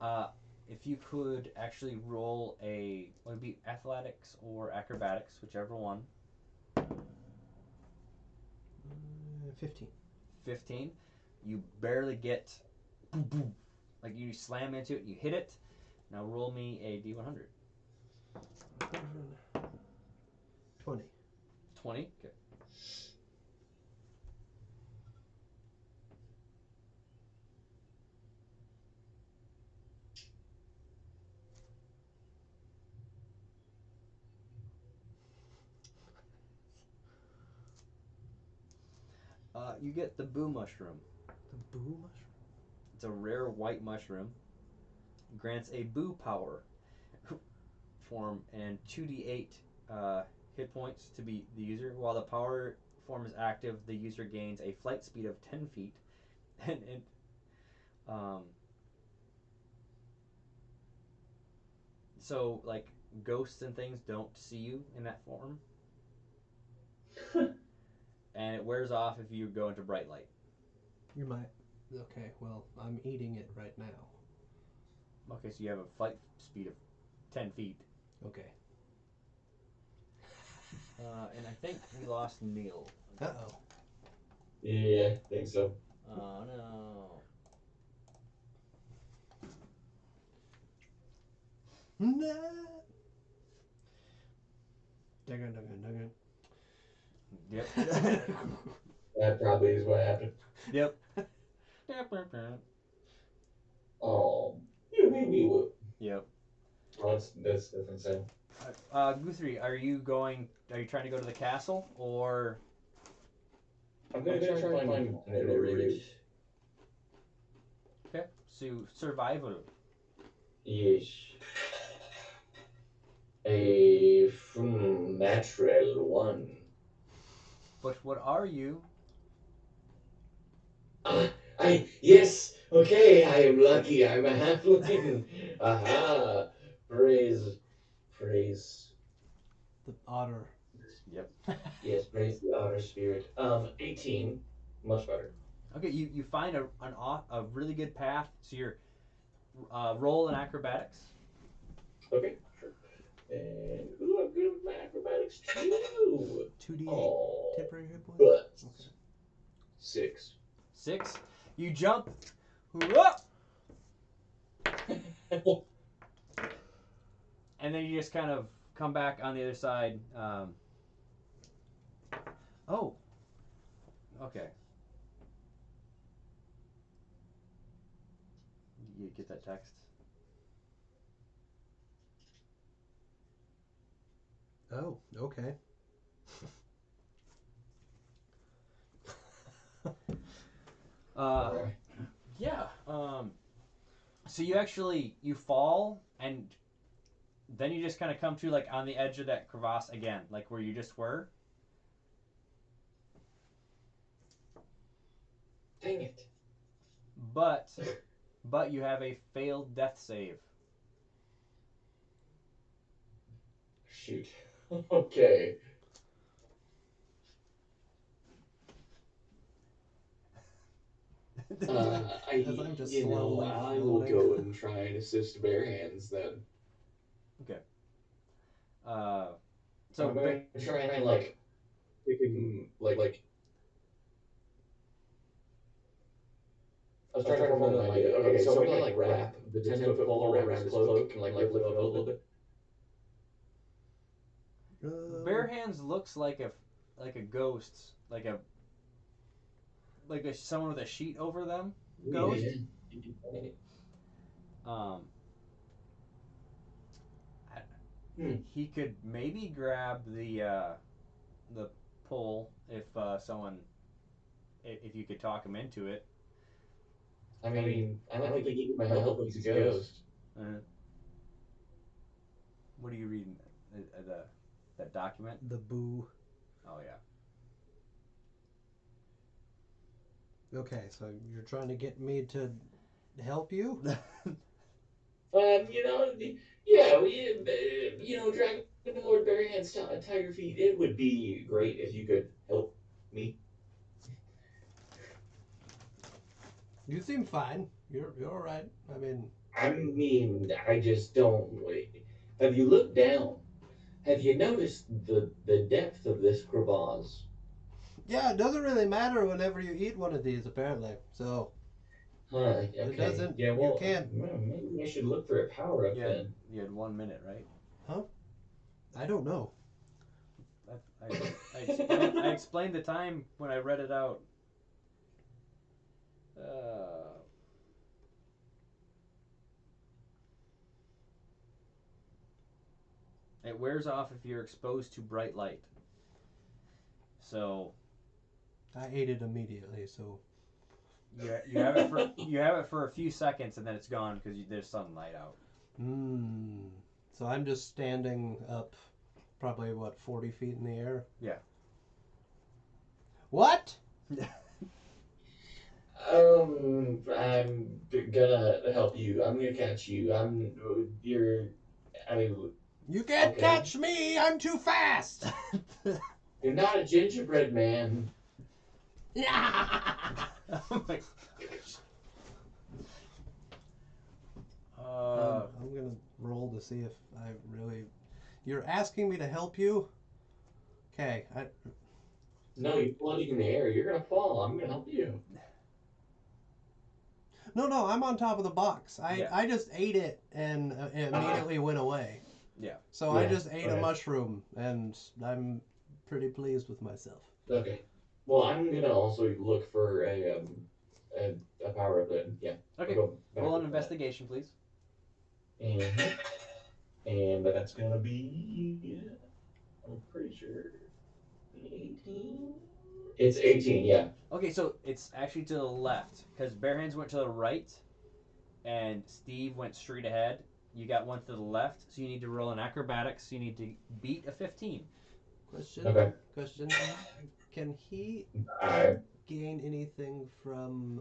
Uh, if you could actually roll would it be athletics or acrobatics, whichever one. 15. 15. You barely get, boom, boom, like you slam into it, you hit it. Now roll me a d100. 20. 20. Okay. You get the boo mushroom. The boo mushroom? It's a rare white mushroom. Grants a boo power form and 2d8 hit points to be the user. While the power form is active, the user gains a flight speed of 10 feet. And um, so, like, ghosts and things don't see you in that form. And it wears off if you go into bright light. You might. Okay, well, I'm eating it right now. Okay, so you have a flight speed of 10 feet. Okay. And I think we lost Neil. Uh-oh. Yeah, I think so. Oh, no. No. Duggan. Yep. That probably is what happened. Yep. Oh, you made me whoop. Yep. Oh, that's different sound. Guthrie, are you trying to go to the castle, or? I'm gonna try and find an route. Okay, so survival. Yes. A natural one. But what are you? Yes. Okay, I am lucky. I'm a halfling. Aha! Praise. The otter. Yep. Yes, praise the otter spirit. 18, much better. Okay, you find a really good path. So you're roll in acrobatics. Okay, sure. And ooh, I'm good with my acrobatics too. 2d8 Oh, temporary hit points? but Okay. 6. 6. You jump. Whoop! And then you just kind of come back on the other side. Oh. Okay. You get that text? Oh, okay. Yeah. So you fall, and then you just kind of come to like on the edge of that crevasse again, like where you just were. Dang it. But you have a failed death save. Shoot. Okay. As I'm just slowly I will floating. go and try and assist bare hands then. Okay. Uh, So so I'm going to try and like pick him like I was trying to formulate an idea. Okay, so I'm gonna like wrap the 10-foot pole around his cloak and like lift him up a little bit. Bare Hands looks like a ghost, like someone with a sheet over them ghost. Yeah. Um, Hmm. he could maybe grab the pole if someone if you could talk him into it. I mean, I don't think he needs my help if he's a ghost. Uh, what are you reading? The that document? The boo. Oh yeah. Okay, so you're trying to get me to help you? Yeah, Dragon Lord Barryhand's Tiger Feet. It would be great if you could help me. You seem fine. You're all right. I just don't. Have you looked down? Have you noticed the depth of this crevasse? Yeah, it doesn't really matter whenever you eat one of these, apparently. So Huh, it okay. doesn't. Yeah, You well, can't. maybe I should look for a power up then. You had 1 minute, right? Huh? I don't know. I explained the time when I read it out. Uh, it wears off if you're exposed to bright light. So I ate it immediately. So you have it for a few seconds and then it's gone because there's sunlight out. So I'm just standing up, probably 40 feet in the air. Yeah. What? I'm gonna help you. I'm gonna catch you. You can't catch me. I'm too fast. You're not a gingerbread man. Oh my gosh. I'm gonna roll to see if I really. You're asking me to help you? Okay. No, you're floating in the air. You're gonna fall. I'm gonna help you. No, I'm on top of the box. Yeah. I just ate it and it immediately went away. Yeah. So I just ate a mushroom and I'm pretty pleased with myself. Okay. Well, I'm gonna also look for a power up then. Yeah. Okay. Roll an investigation, please. And that's gonna be. I'm pretty sure. 18. It's 18. Yeah. Okay, so it's actually to the left because Bare Hands went to the right, and Steve went straight ahead. You got one to the left, so you need to roll an acrobatics. You need to beat a 15. Question. Okay. Question. Can he gain anything from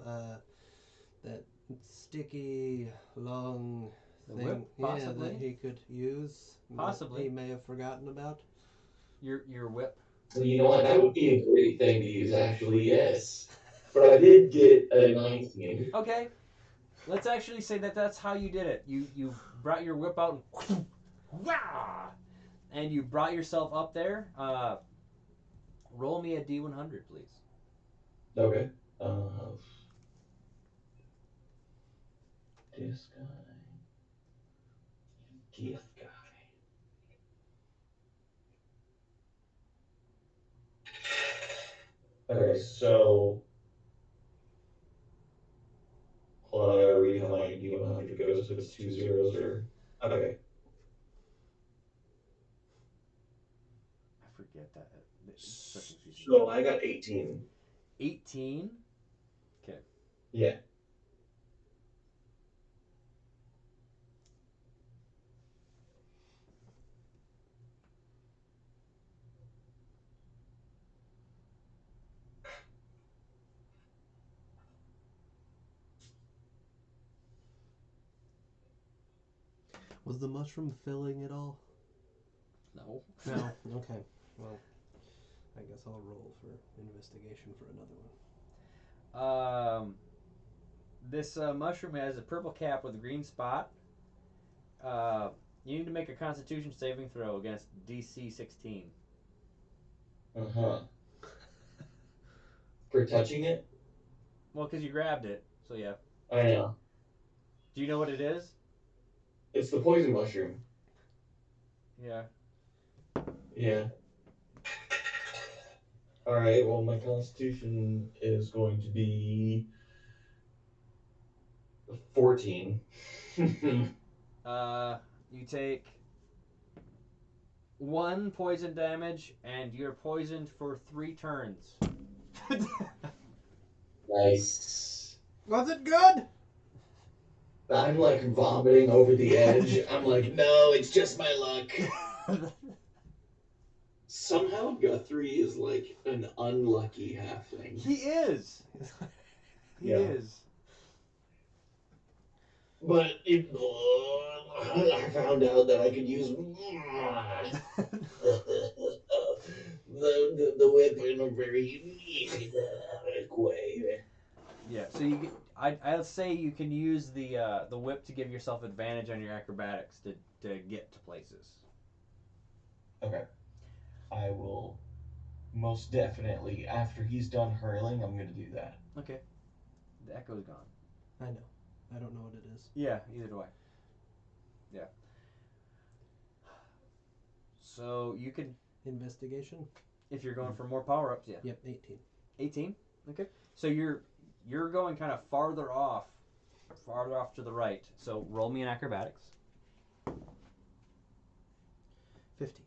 that sticky long The thing? whip, possibly. That he could use. Possibly. He may have forgotten about. Your whip. Well, you know what? That would be a great thing to use, actually. Yes. But I did get a 19. Okay. Let's actually say that's how you did it. You brought your whip out and you brought yourself up there. Roll me a D100, please. Okay. This guy. Gift guy. Okay, so hold on, I gotta read how my D100 goes. If it's 2 zeros or okay. I forget that. So I got 18. 18. Okay. Yeah. Was the mushroom filling at all? No. No. Okay. Well, I guess I'll roll for investigation for another one. This mushroom has a purple cap with a green spot. You need to make a Constitution saving throw against DC 16. Uh huh. For touching it? Well, because you grabbed it, so yeah. I know. Do you know what it is? It's the poison mushroom. Yeah. Yeah. Alright, well, my constitution is going to be 14. You take 1 poison damage, and you're poisoned for 3 turns. Nice. Was it good? I'm like vomiting over the edge. I'm like, no, it's just my luck. Somehow Guthrie is like an unlucky halfling. He is. He Yeah. is. But I found out that I could use the whip in a very unique way. Yeah. So you, I'll say you can use the whip to give yourself advantage on your acrobatics to get to places. Okay. I will most definitely, after he's done hurling, I'm going to do that. Okay. The echo's gone. I know. I don't know what it is. Yeah. Either do I. Yeah. So you can, Investigation? if you're going for more power ups, yeah. Yep, 18. 18. Okay. So you're going kind of farther off to the right. So roll me an acrobatics. 15.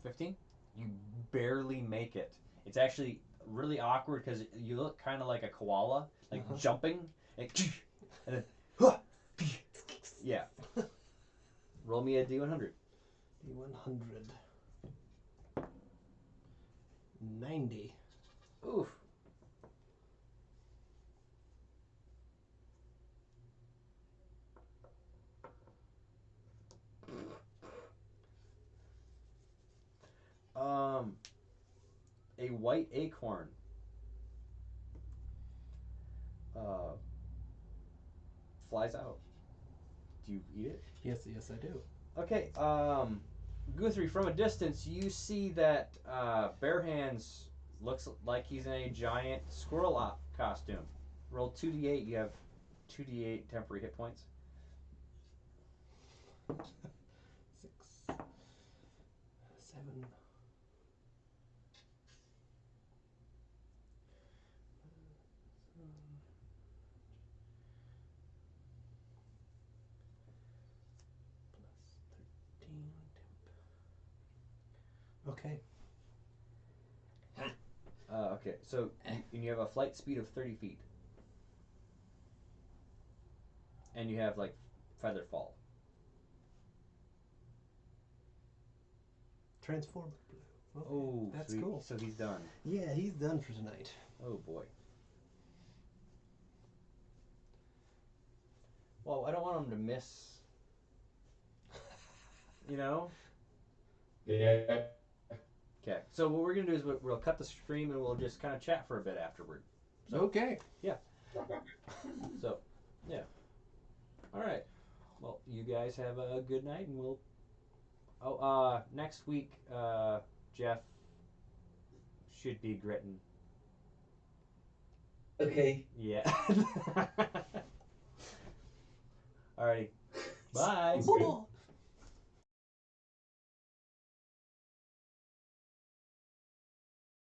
15. You barely make it. It's actually really awkward because you look kind of like a koala, like jumping, and then yeah. Roll me a D100. D100. 90. Oof. A white acorn flies out. Do you eat it? Yes, I do. Okay. Guthrie, from a distance, you see that Bare Hands looks like he's in a giant squirrel costume. Roll 2d8. You have 2d8 temporary hit points. 6, 7. Plus 13 temp. Okay. Okay, so you have a flight speed of 30 feet. And you have, like, feather fall. Transformer blue. Okay. Oh, that's so cool. So he's done. Yeah, he's done for tonight. Oh, boy. Well, I don't want him to miss. You know? Yeah. Okay, so what we're going to do is we'll cut the stream and we'll just kind of chat for a bit afterward. So, Okay. Yeah. So, yeah. All right. Well, you guys have a good night, and we'll. Oh, next week, Jeff should be gritting. Okay. Yeah. Alrighty. Bye. Sounds good.